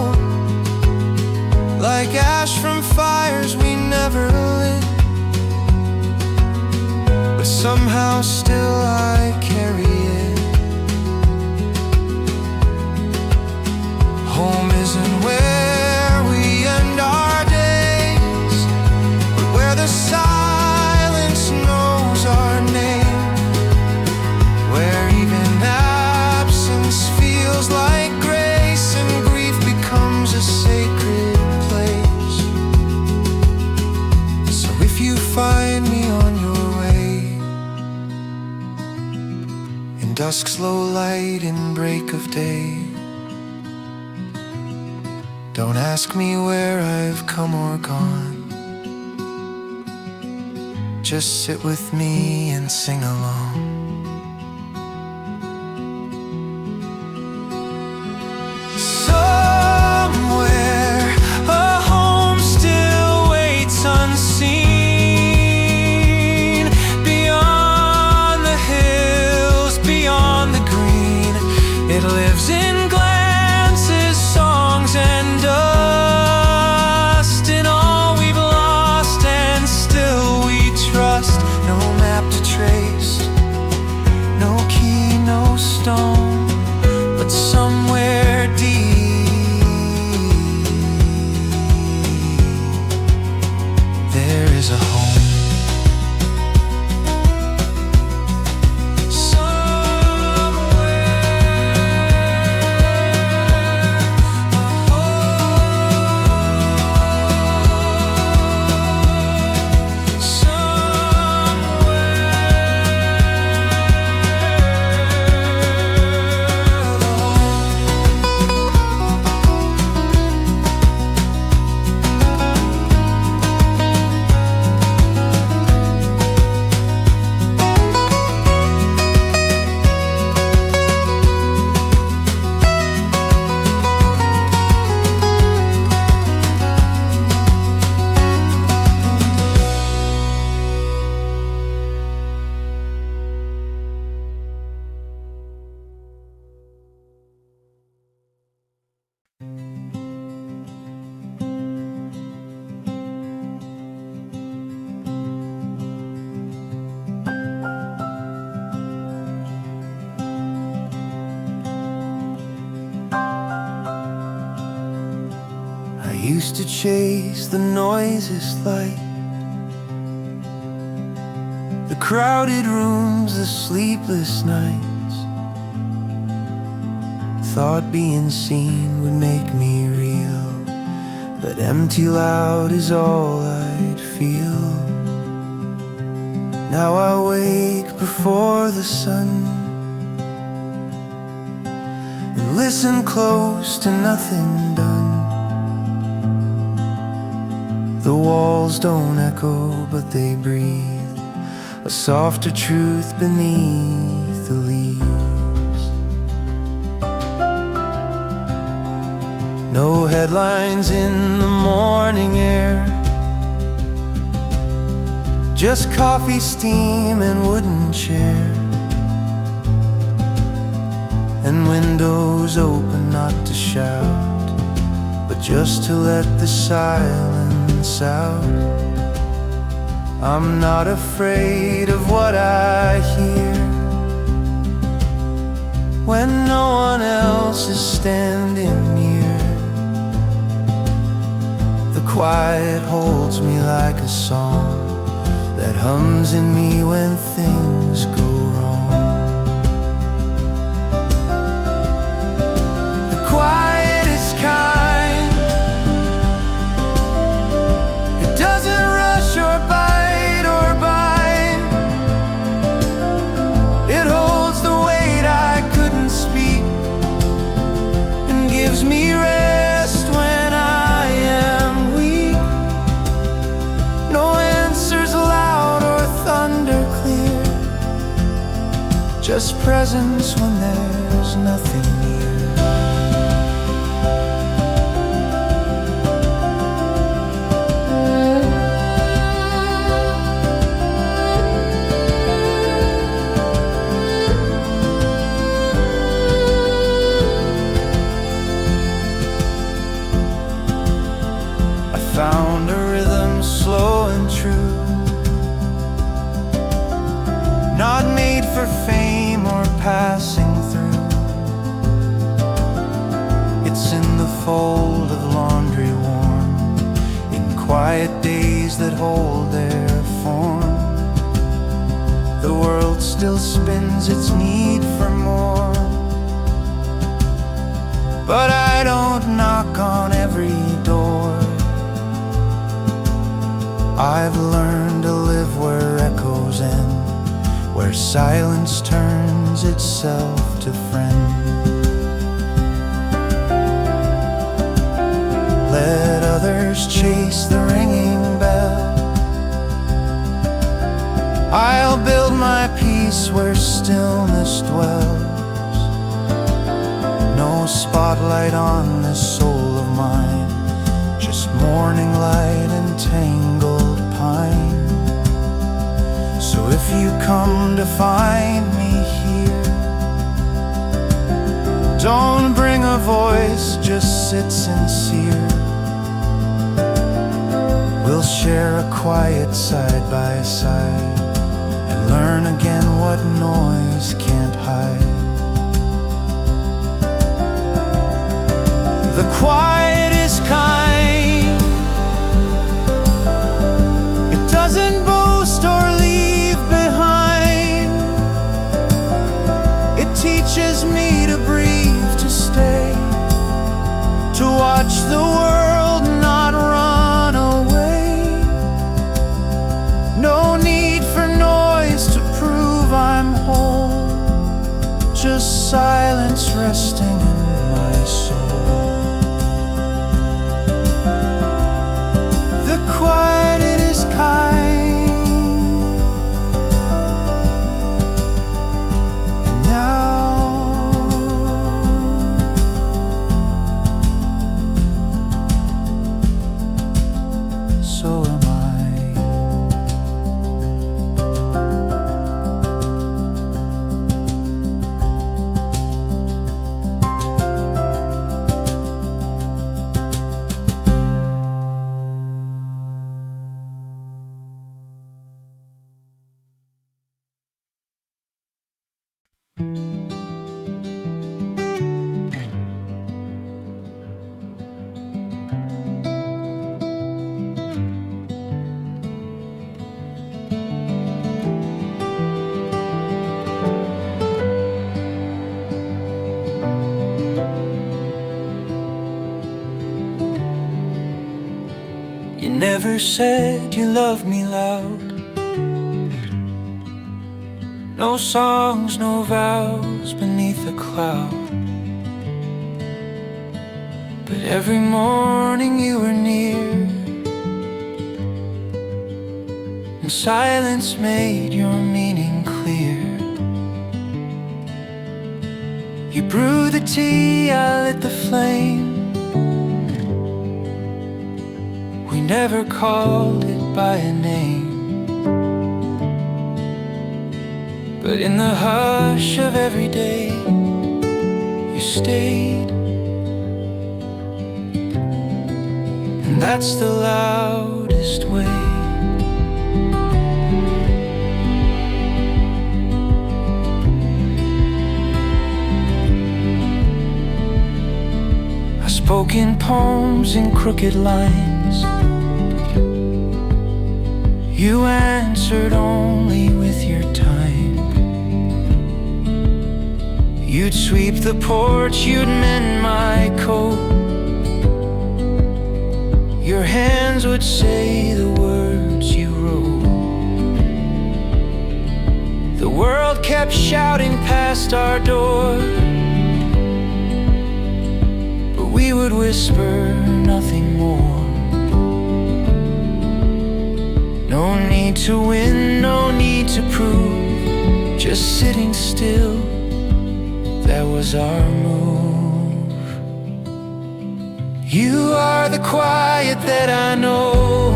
A: like ash from fires we never lit. But somehow still I carry it. Home isn't where we end our days, but where the silence knows our name, where even absence feels like grace and grief becomes a sacred place. So if you find me on your way, in dusk's low light and break of day, don't ask me where I've come or gone, just sit with me and sing along. Somewhere a home still waits unseen, beyond the hills, beyond the green. It lives in glances, songs and dust, in all we've lost and still we trust. No map to trace, used to chase the noises light, the crowded rooms, the sleepless nights. Thought being seen would make me real, but empty loud is all I'd feel. Now I wake before the sun and listen close to nothing done. The walls don't echo, but they breathe a softer truth beneath the leaves. No headlines in the morning air, just coffee, steam, and wooden chair, and windows open not to shout, but just to let the silence out. I'm not afraid of what I hear when no one else is standing near. The quiet holds me like a song that hums in me when things go wrong. The quiet is kind, it doesn't rush or bite or bind. It holds the weight I couldn't speak and gives me rest when I am weak. No answers loud or thunder clear, just presence when there's nothing near. I found a rhythm slow and true, not made for fame or passing through. It's in the fold of laundry warm, in quiet days that hold their form. The world still spins its need for more, but I don't knock on every door. I've learned to live where echoes end, where silence turns itself to friend. Let others chase the ringing bell, I'll build my peace where stillness dwells. No spotlight on this soul of mine, just morning light and tangled pine. So if you come to find me here, don't bring a voice, just sit sincere. We'll share a quiet side by side and learn again what noise can't hide. The quiet is kind, it doesn't boast or leave behind. It teaches me to breathe, to stay, to watch the world not run away. No need for noise to prove I'm whole, just silence resting in my soul. The quiet, it is kind, and now so am I.
B: You never said you loved me loud. No songs, no vows beneath a cloud. But every morning you were near, and silence made your meaning clear. You brew the tea, I lit the flame. We never called it by a name, but in the hush of every day, you stayed. And that's the loudest way. I spoke in poems in crooked lines. You answered only with your time. You'd sweep the porch, you'd mend my coat. Your hands would say the words you wrote. The world kept shouting past our door, but we would whisper nothing more. No need to win, no need to prove, just sitting still, that was our move. You are the quiet that I know,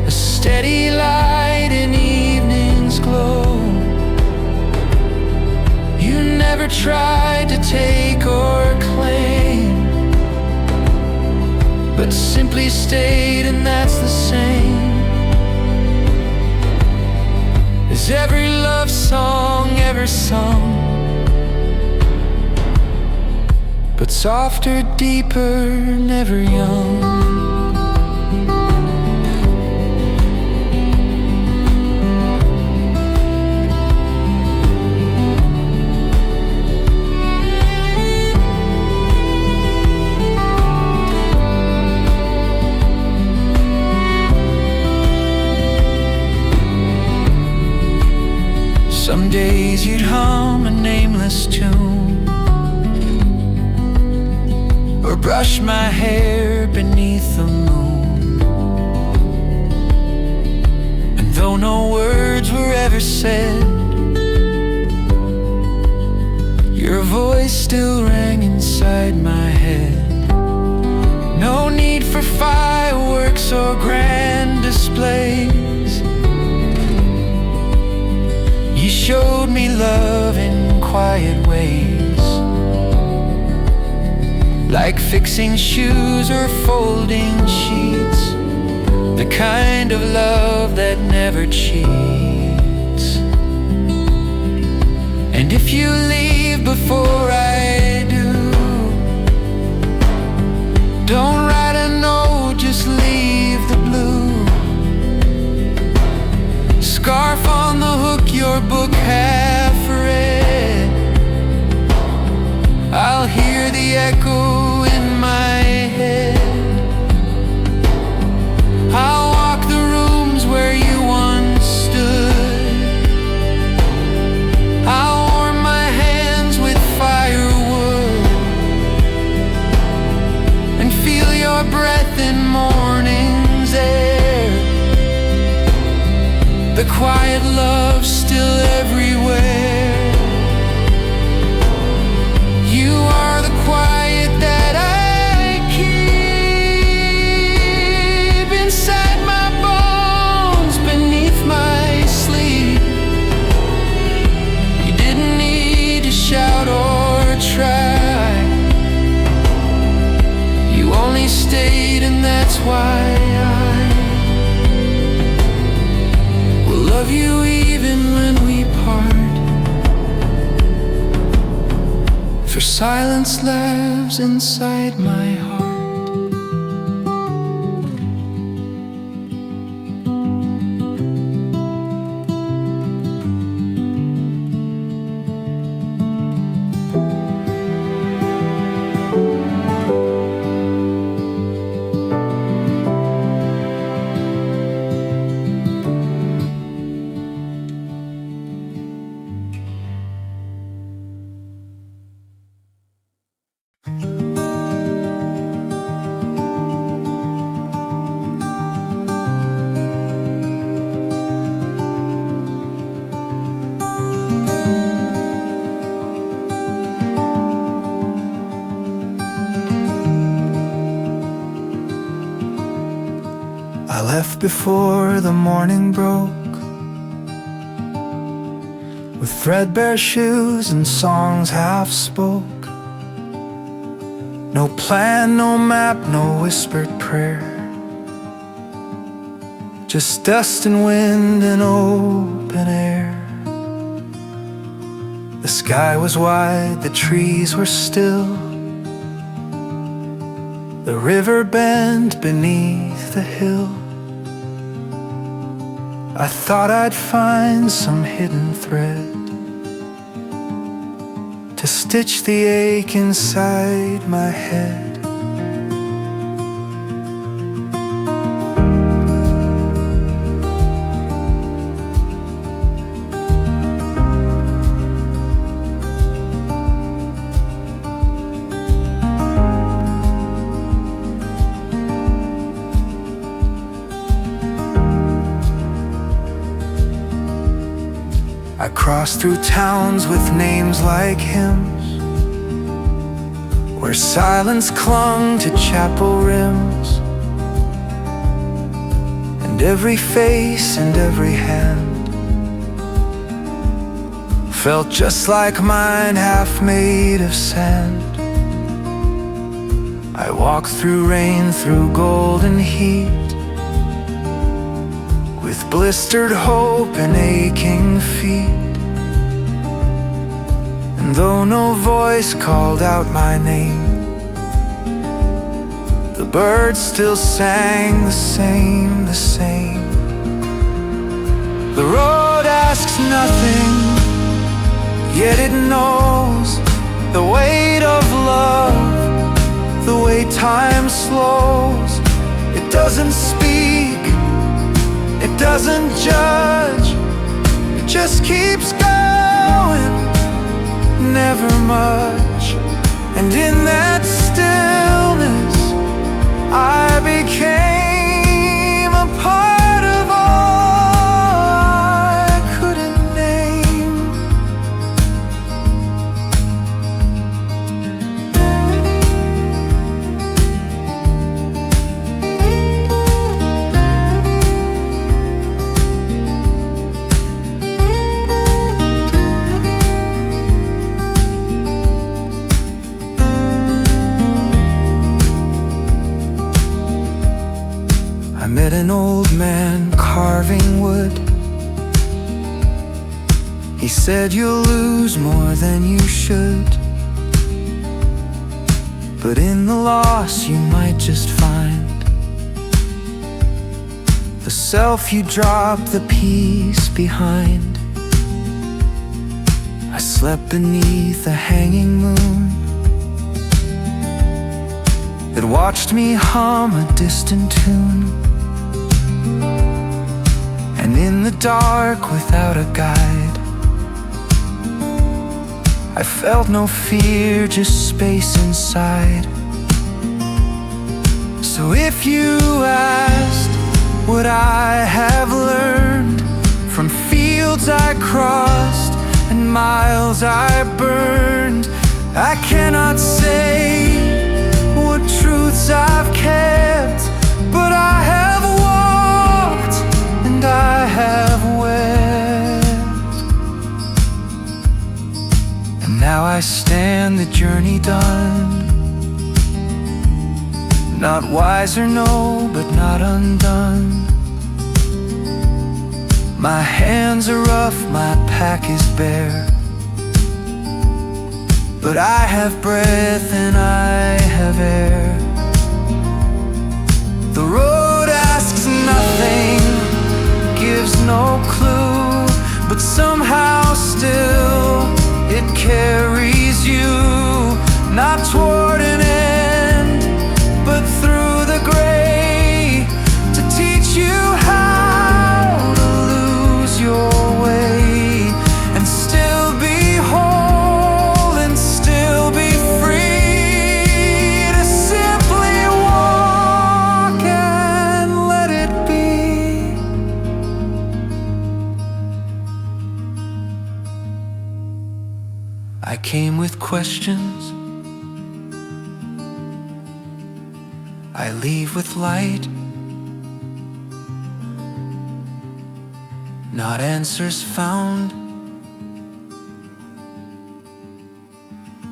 B: a steady light in evening's glow. You never tried to take or claim, but simply stayed, and that's the same as every love song ever sung, but softer, deeper, never young. Some days you'd hum a nameless tune, or brush my hair beneath the moon. And though no words were ever said, your voice still rang inside my head. No need for fireworks or grand displays. You showed me love in quiet ways, like fixing shoes or folding sheets, the kind of love that never cheats. And if you leave before I do, don't write a note, just leave the blue. Scarf on the hook, your book half read. I'll hear the echo in my head. I'll walk the rooms where you once stood. I'll warm my hands with firewood and feel your breath in morning's air. The quiet love still everywhere. You are the quiet that I keep inside my bones, beneath my sleep. You didn't need to shout or try. You only stayed, and that's why I will love you even when we part. For silence lives inside my heart. left before the morning broke, with threadbare shoes and songs half spoke. No plan, no map, no whispered prayer, just dust and wind and open air. The sky was wide, the trees were still, the river bent beneath the hill. I thought I'd find some hidden thread to stitch the ache inside my head. I crossed through towns with names like hymns, where silence clung to chapel rims, and every face and every hand felt just like mine, half made of sand. I walked through rain, through golden heat, with blistered hope and aching feet. And though no voice called out my name, the birds still sang the same, the same. The road asks nothing, yet it knows the weight of love, the way time slows. It doesn't speak, it doesn't judge, it just keeps going, never much. And in that stillness I became a part of all I couldn't name. I met an old man carving wood. He said, "You'll lose more than you should, but in the loss you might just find the self you dropped, the peace behind." I slept beneath a hanging moon that watched me hum a distant tune. And in the dark, without a guide, I felt no fear, just space inside. So if you asked what I have learned from fields I crossed and miles I burned, I cannot say what truths I've kept, but I have walked and I have wept. And now I stand, the journey done, not wiser, no, but not undone. My hands are rough, my pack is bare, but I have breath and I have air. The road asks nothing, gives no clue, but somehow still it carries you, not toward an end, but through the gray, to teach you how to lose your way and still be whole and still be free, to simply walk and let it be. I came with questions, I leave with light.
A: not answers found,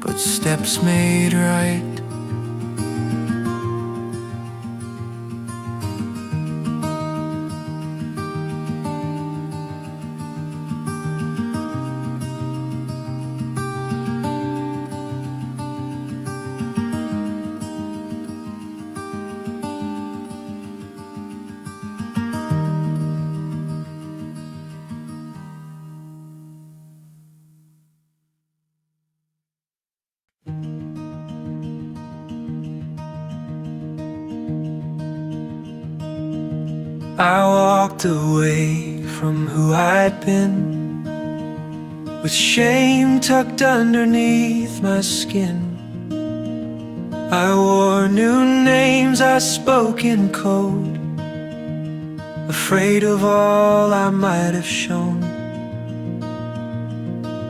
A: but steps made right.
B: I walked away from who I'd been, with shame tucked underneath my skin. I wore new names, I spoke in code, afraid of all I might have shown.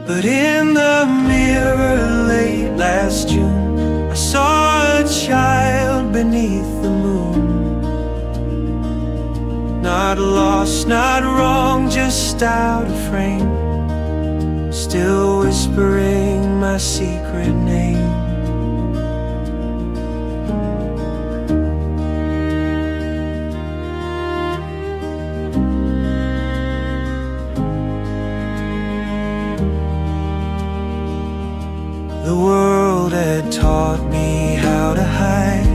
B: But in the mirror late last June, I saw a child beneath the moon. Not lost, not wrong, just out of frame, still whispering my secret name. The world had taught me how to hide,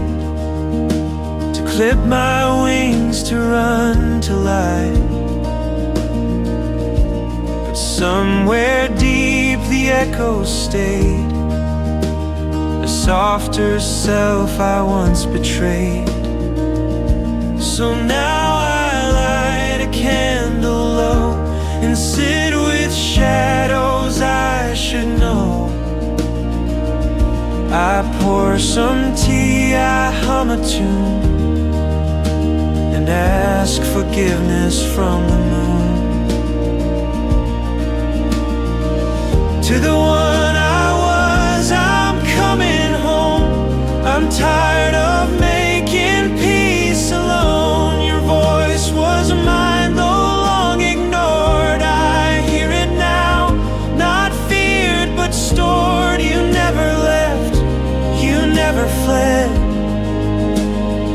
B: to clip my wings, to run to life. But somewhere deep the echoes stayed, a softer self I once betrayed. So now I light a candle low and sit with shadows I should know. I pour some tea, I hum a tune, and ask forgiveness from the moon. To the one I was, I'm coming home. I'm tired of making peace alone. Your voice was mine, though long ignored. I hear it now, not feared but stored. You never left, you never fled.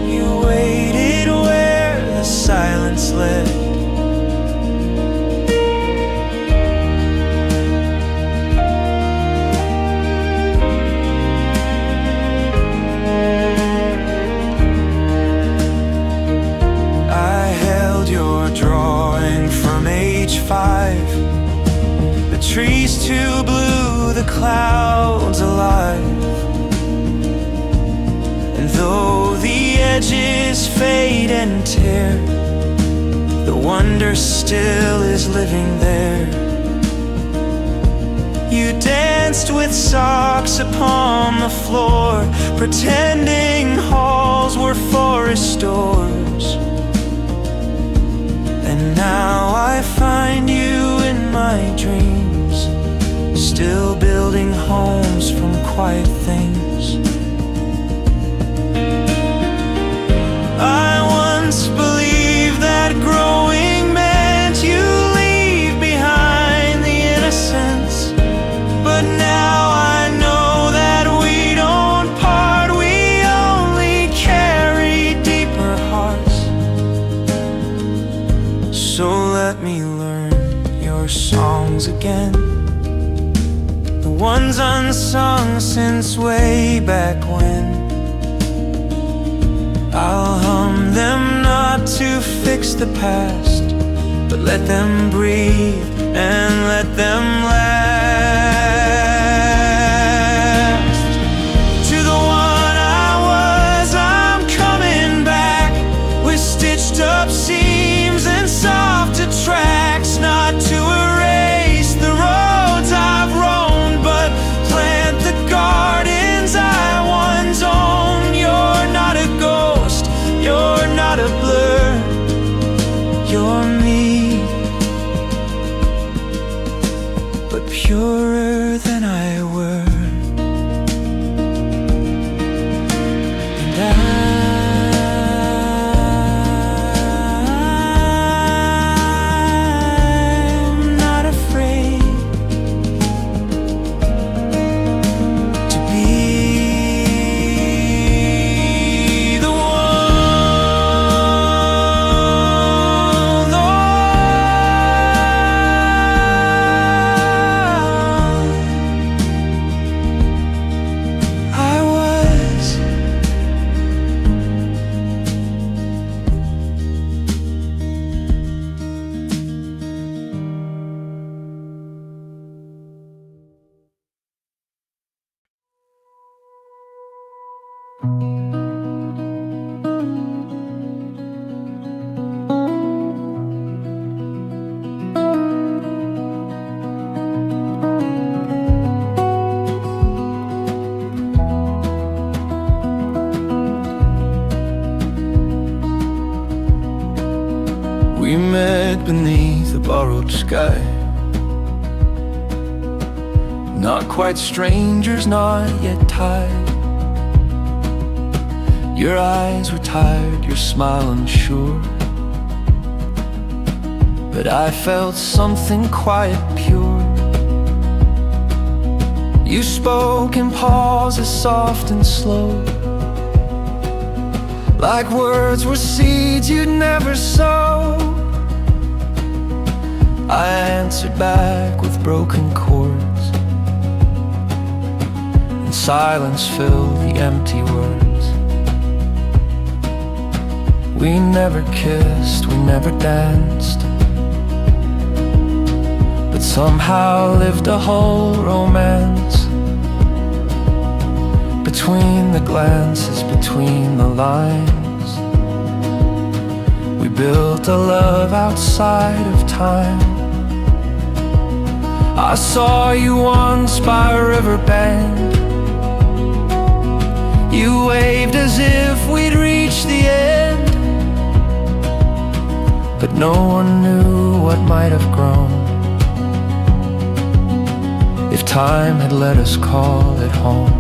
B: You waited where the silence led. I held your drawing from age 5. The trees too blue, the clouds alive. And though the edges fade and tear, the wonder still is living there. You danced with socks upon the floor, pretending halls were forest doors. And now I find you in my dreams, still building homes from quiet things. I once believed that growing meant you leave behind the innocence, but now I know that we don't part, we only carry deeper hearts. So let me learn your songs again, the ones unsung since way back when. I'll hum them not to fix the past, but let them breathe and let them last. To the one I was, I'm coming back, with stitched up seams and softer tracks, not to erase the roads I've roamed, but plant the gardens I once owned. You're not a ghost, you're not a blur, you're me. But
A: We met beneath a borrowed sky, not quite strangers, not yet tied. Your eyes were tired, your smile unsure, but I felt something quiet, pure. You spoke in pauses soft and slow, like words were seeds you'd never sow. I answered back with broken chords, and silence filled the empty words. We never kissed, we never danced, but somehow lived a whole romance. Between the glances, between the lines, we built a love outside of time. I saw you once by a riverbank. You waved as if we'd reached the end, but no one knew what might have grown if time had let us call it home.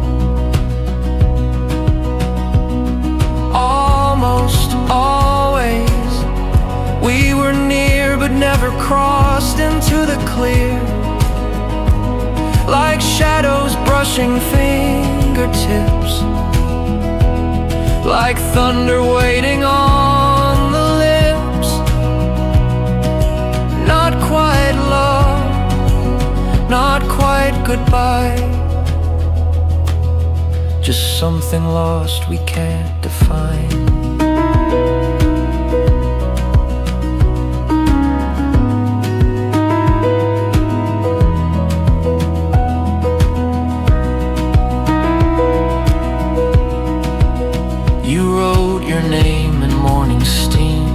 A: Almost always we were near, but never crossed into the clear, like shadows brushing fingertips, like thunder waiting on the lips. Not quite love, not quite goodbye, just something lost we can't define. You wrote your name in morning steam.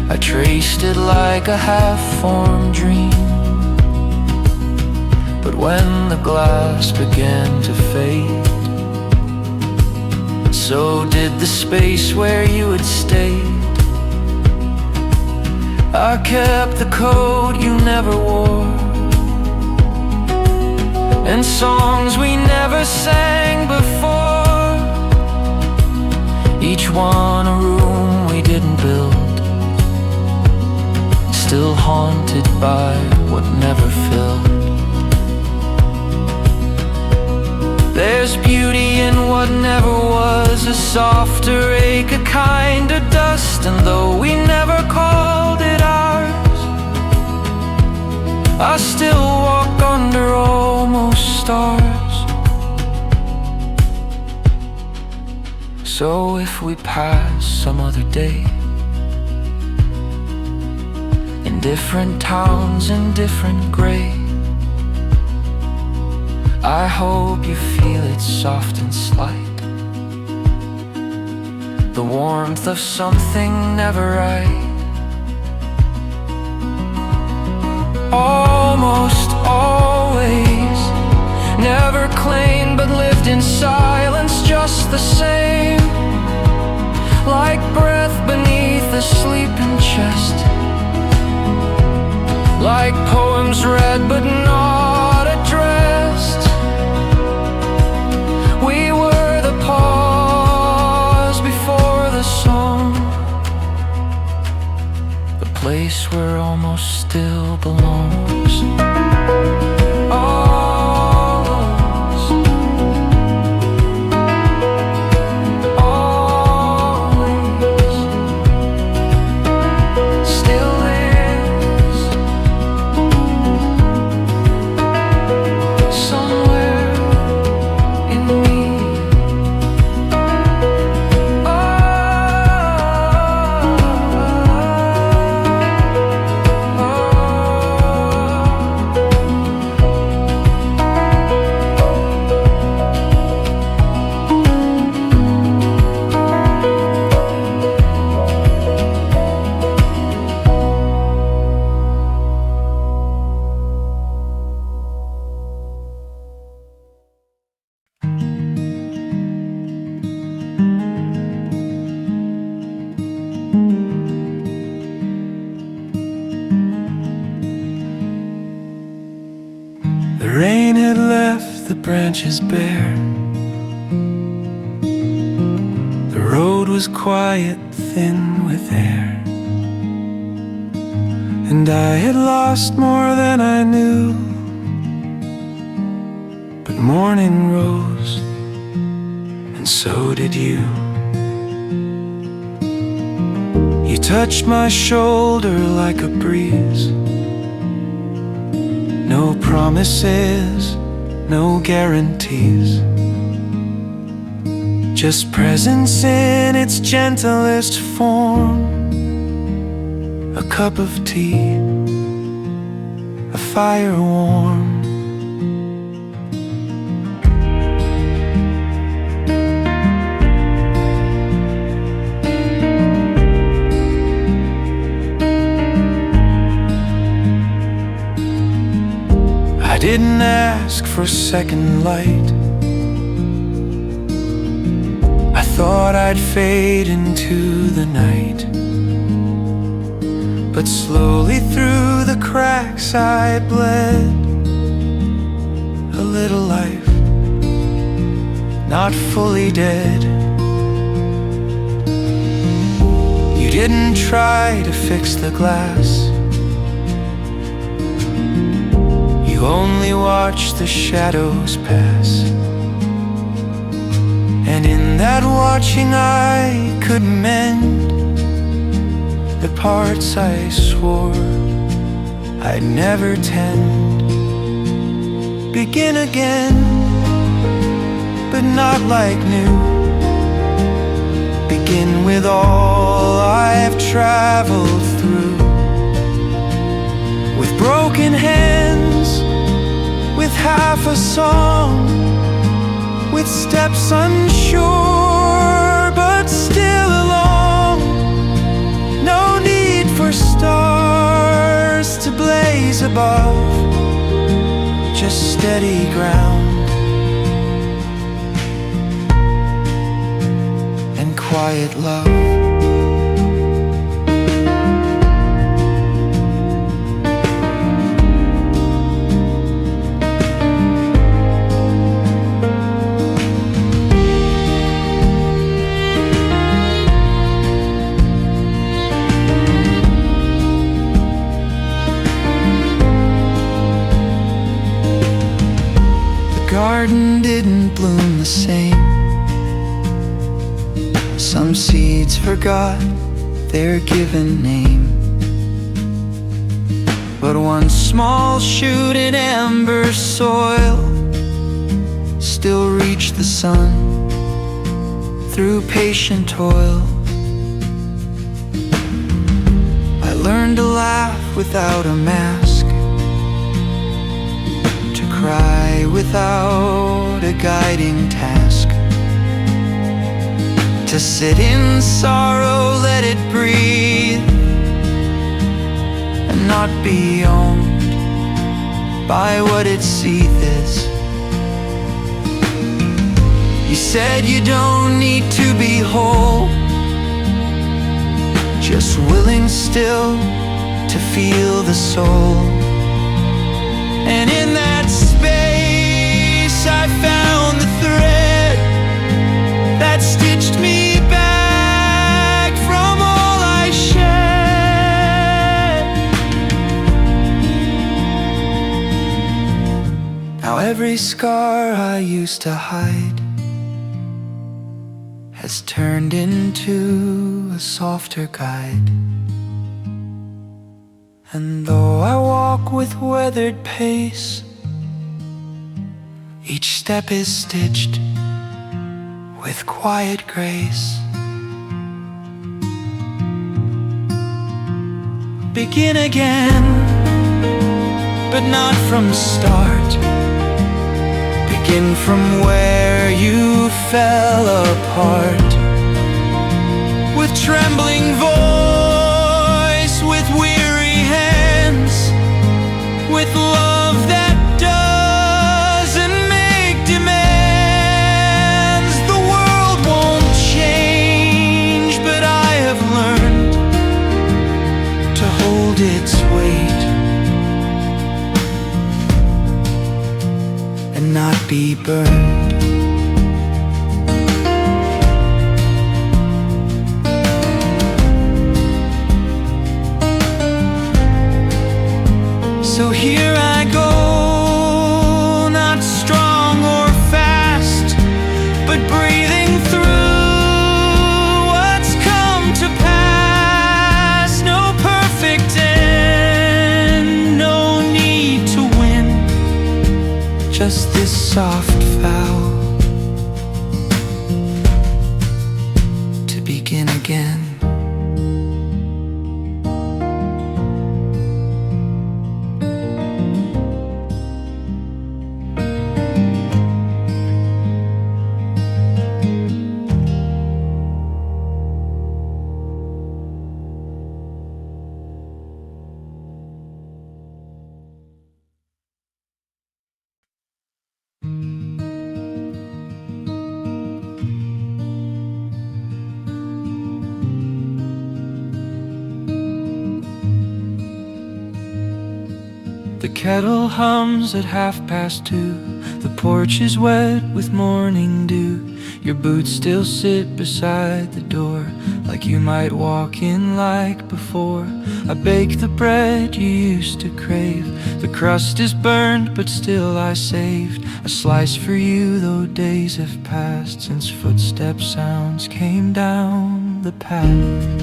A: I traced it like a half-formed dream, but when the glass began to fade, so did the space where you had stayed. I kept the coat you never wore, and songs we never sang before, each one a room we didn't build, still haunted by what never filled. There's beauty in what never was, a softer ache, a kinder dust, and though we never called it ours, I still walk under almost stars. So if we pass some other day, in different towns, in different grey, I hope you feel it soft and slight, the warmth of something never right. Almost always, never claimed but lived in silence just the same, like breath beneath a sleeping chest, like poems read but not addressed. We were the pause before the song, the place where almost still belongs. branches bare. The road was quiet, thin with air, and I had lost more than I knew. But morning rose, and so did you. You touched my shoulder like a breeze. No promises, no guarantees, just presence in its gentlest form. A cup of tea, a fire warm. I didn't ask for second light. I thought I'd fade into the night, but slowly through the cracks I bled. A little life, not fully dead. You didn't try to fix the glass. You only watched the shadows pass. And in that watching I could mend the parts I swore I'd never tend. Begin again, but not like new. Begin with all I've traveled through, with broken hands, with half a song, with steps unsure but still along. No need for stars to blaze above, just steady ground and quiet love. Garden didn't bloom the same. Some seeds forgot their given name, but one small shoot in amber soil still reached the sun through patient toil. I learned to laugh without a mask, cry without a guiding task, to sit in sorrow, let it breathe, and not be owned by what its seeth is. You said you don't need to be whole, just willing still to feel the soul. And in that space I found the thread that stitched me back from all I shed. Now every scar I used to hide has turned into a softer guide. And though I walk with weathered pace, each step is stitched with quiet grace. Begin again, but not from start. Begin from where you fell apart, with trembling voice, with weary hands, with love that doesn't make demands. The world won't change, but I have learned to hold its weight and not be just this soft vow to begin again.
B: The kettle hums at 2:30. The porch is wet with morning dew. Your boots still sit beside the door, like you might walk in like before. I bake the bread you used to crave. The crust is burned, but still I saved a slice for you, though days have passed since footstep sounds came down the path.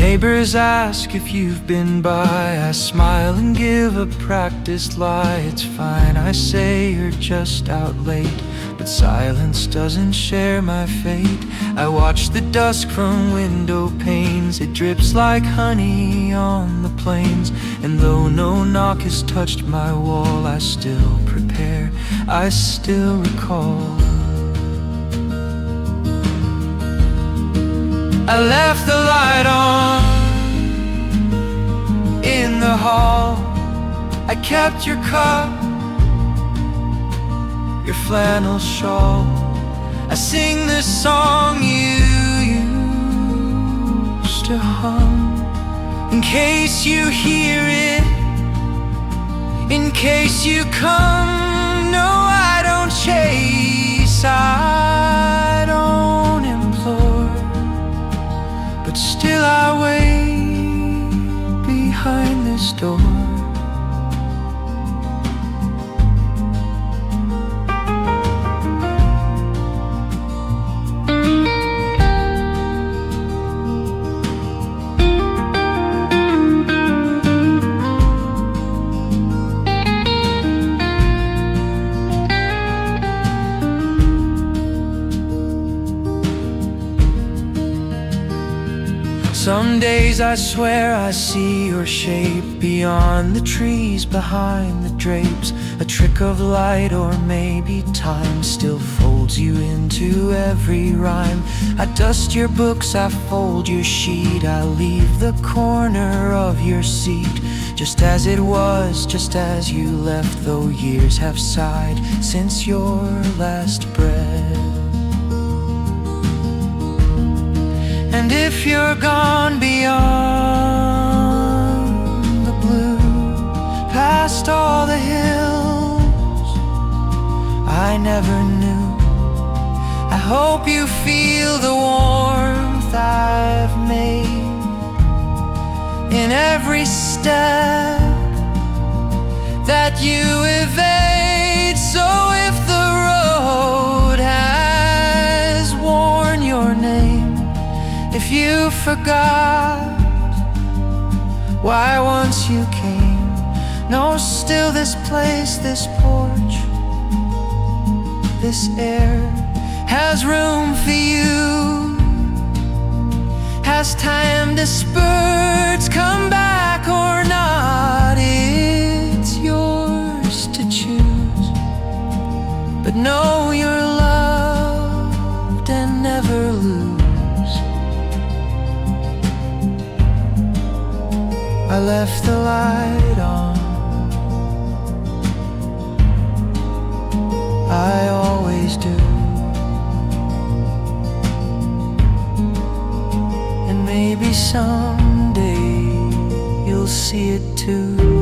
B: Neighbors ask if you've been by. I smile and give a practiced lie. It's fine, I say, you're just out late, but silence doesn't share my fate. I watch the dusk from window panes. It drips like honey on the plains. And though no knock has touched my wall, I still prepare, I still recall. I left the light on in the hall. I kept your cup, your flannel shawl. I sing this song you used to hum, in case you hear it, in case you come. No, I don't chase, I don't implore, but still I wait behind this door. Some days I swear I see your shape beyond the trees, behind the drapes. A trick of light, or maybe time, still folds you into every rhyme. I dust your books, I fold your sheet, I leave the corner of your seat just as it was, just as you left, though years have sighed since your last breath. And if you're gone beyond the blue, past all the hills I never knew, I hope you feel the warmth I've made in every step that you evade. So if the road has worn your name, if you forgot why once you came, know still this place, this porch, this air has room for you. Has time to spurts come back or not, it's yours to choose. But know you're loved and never lose. I left the light on, I always do. And maybe someday you'll see it too.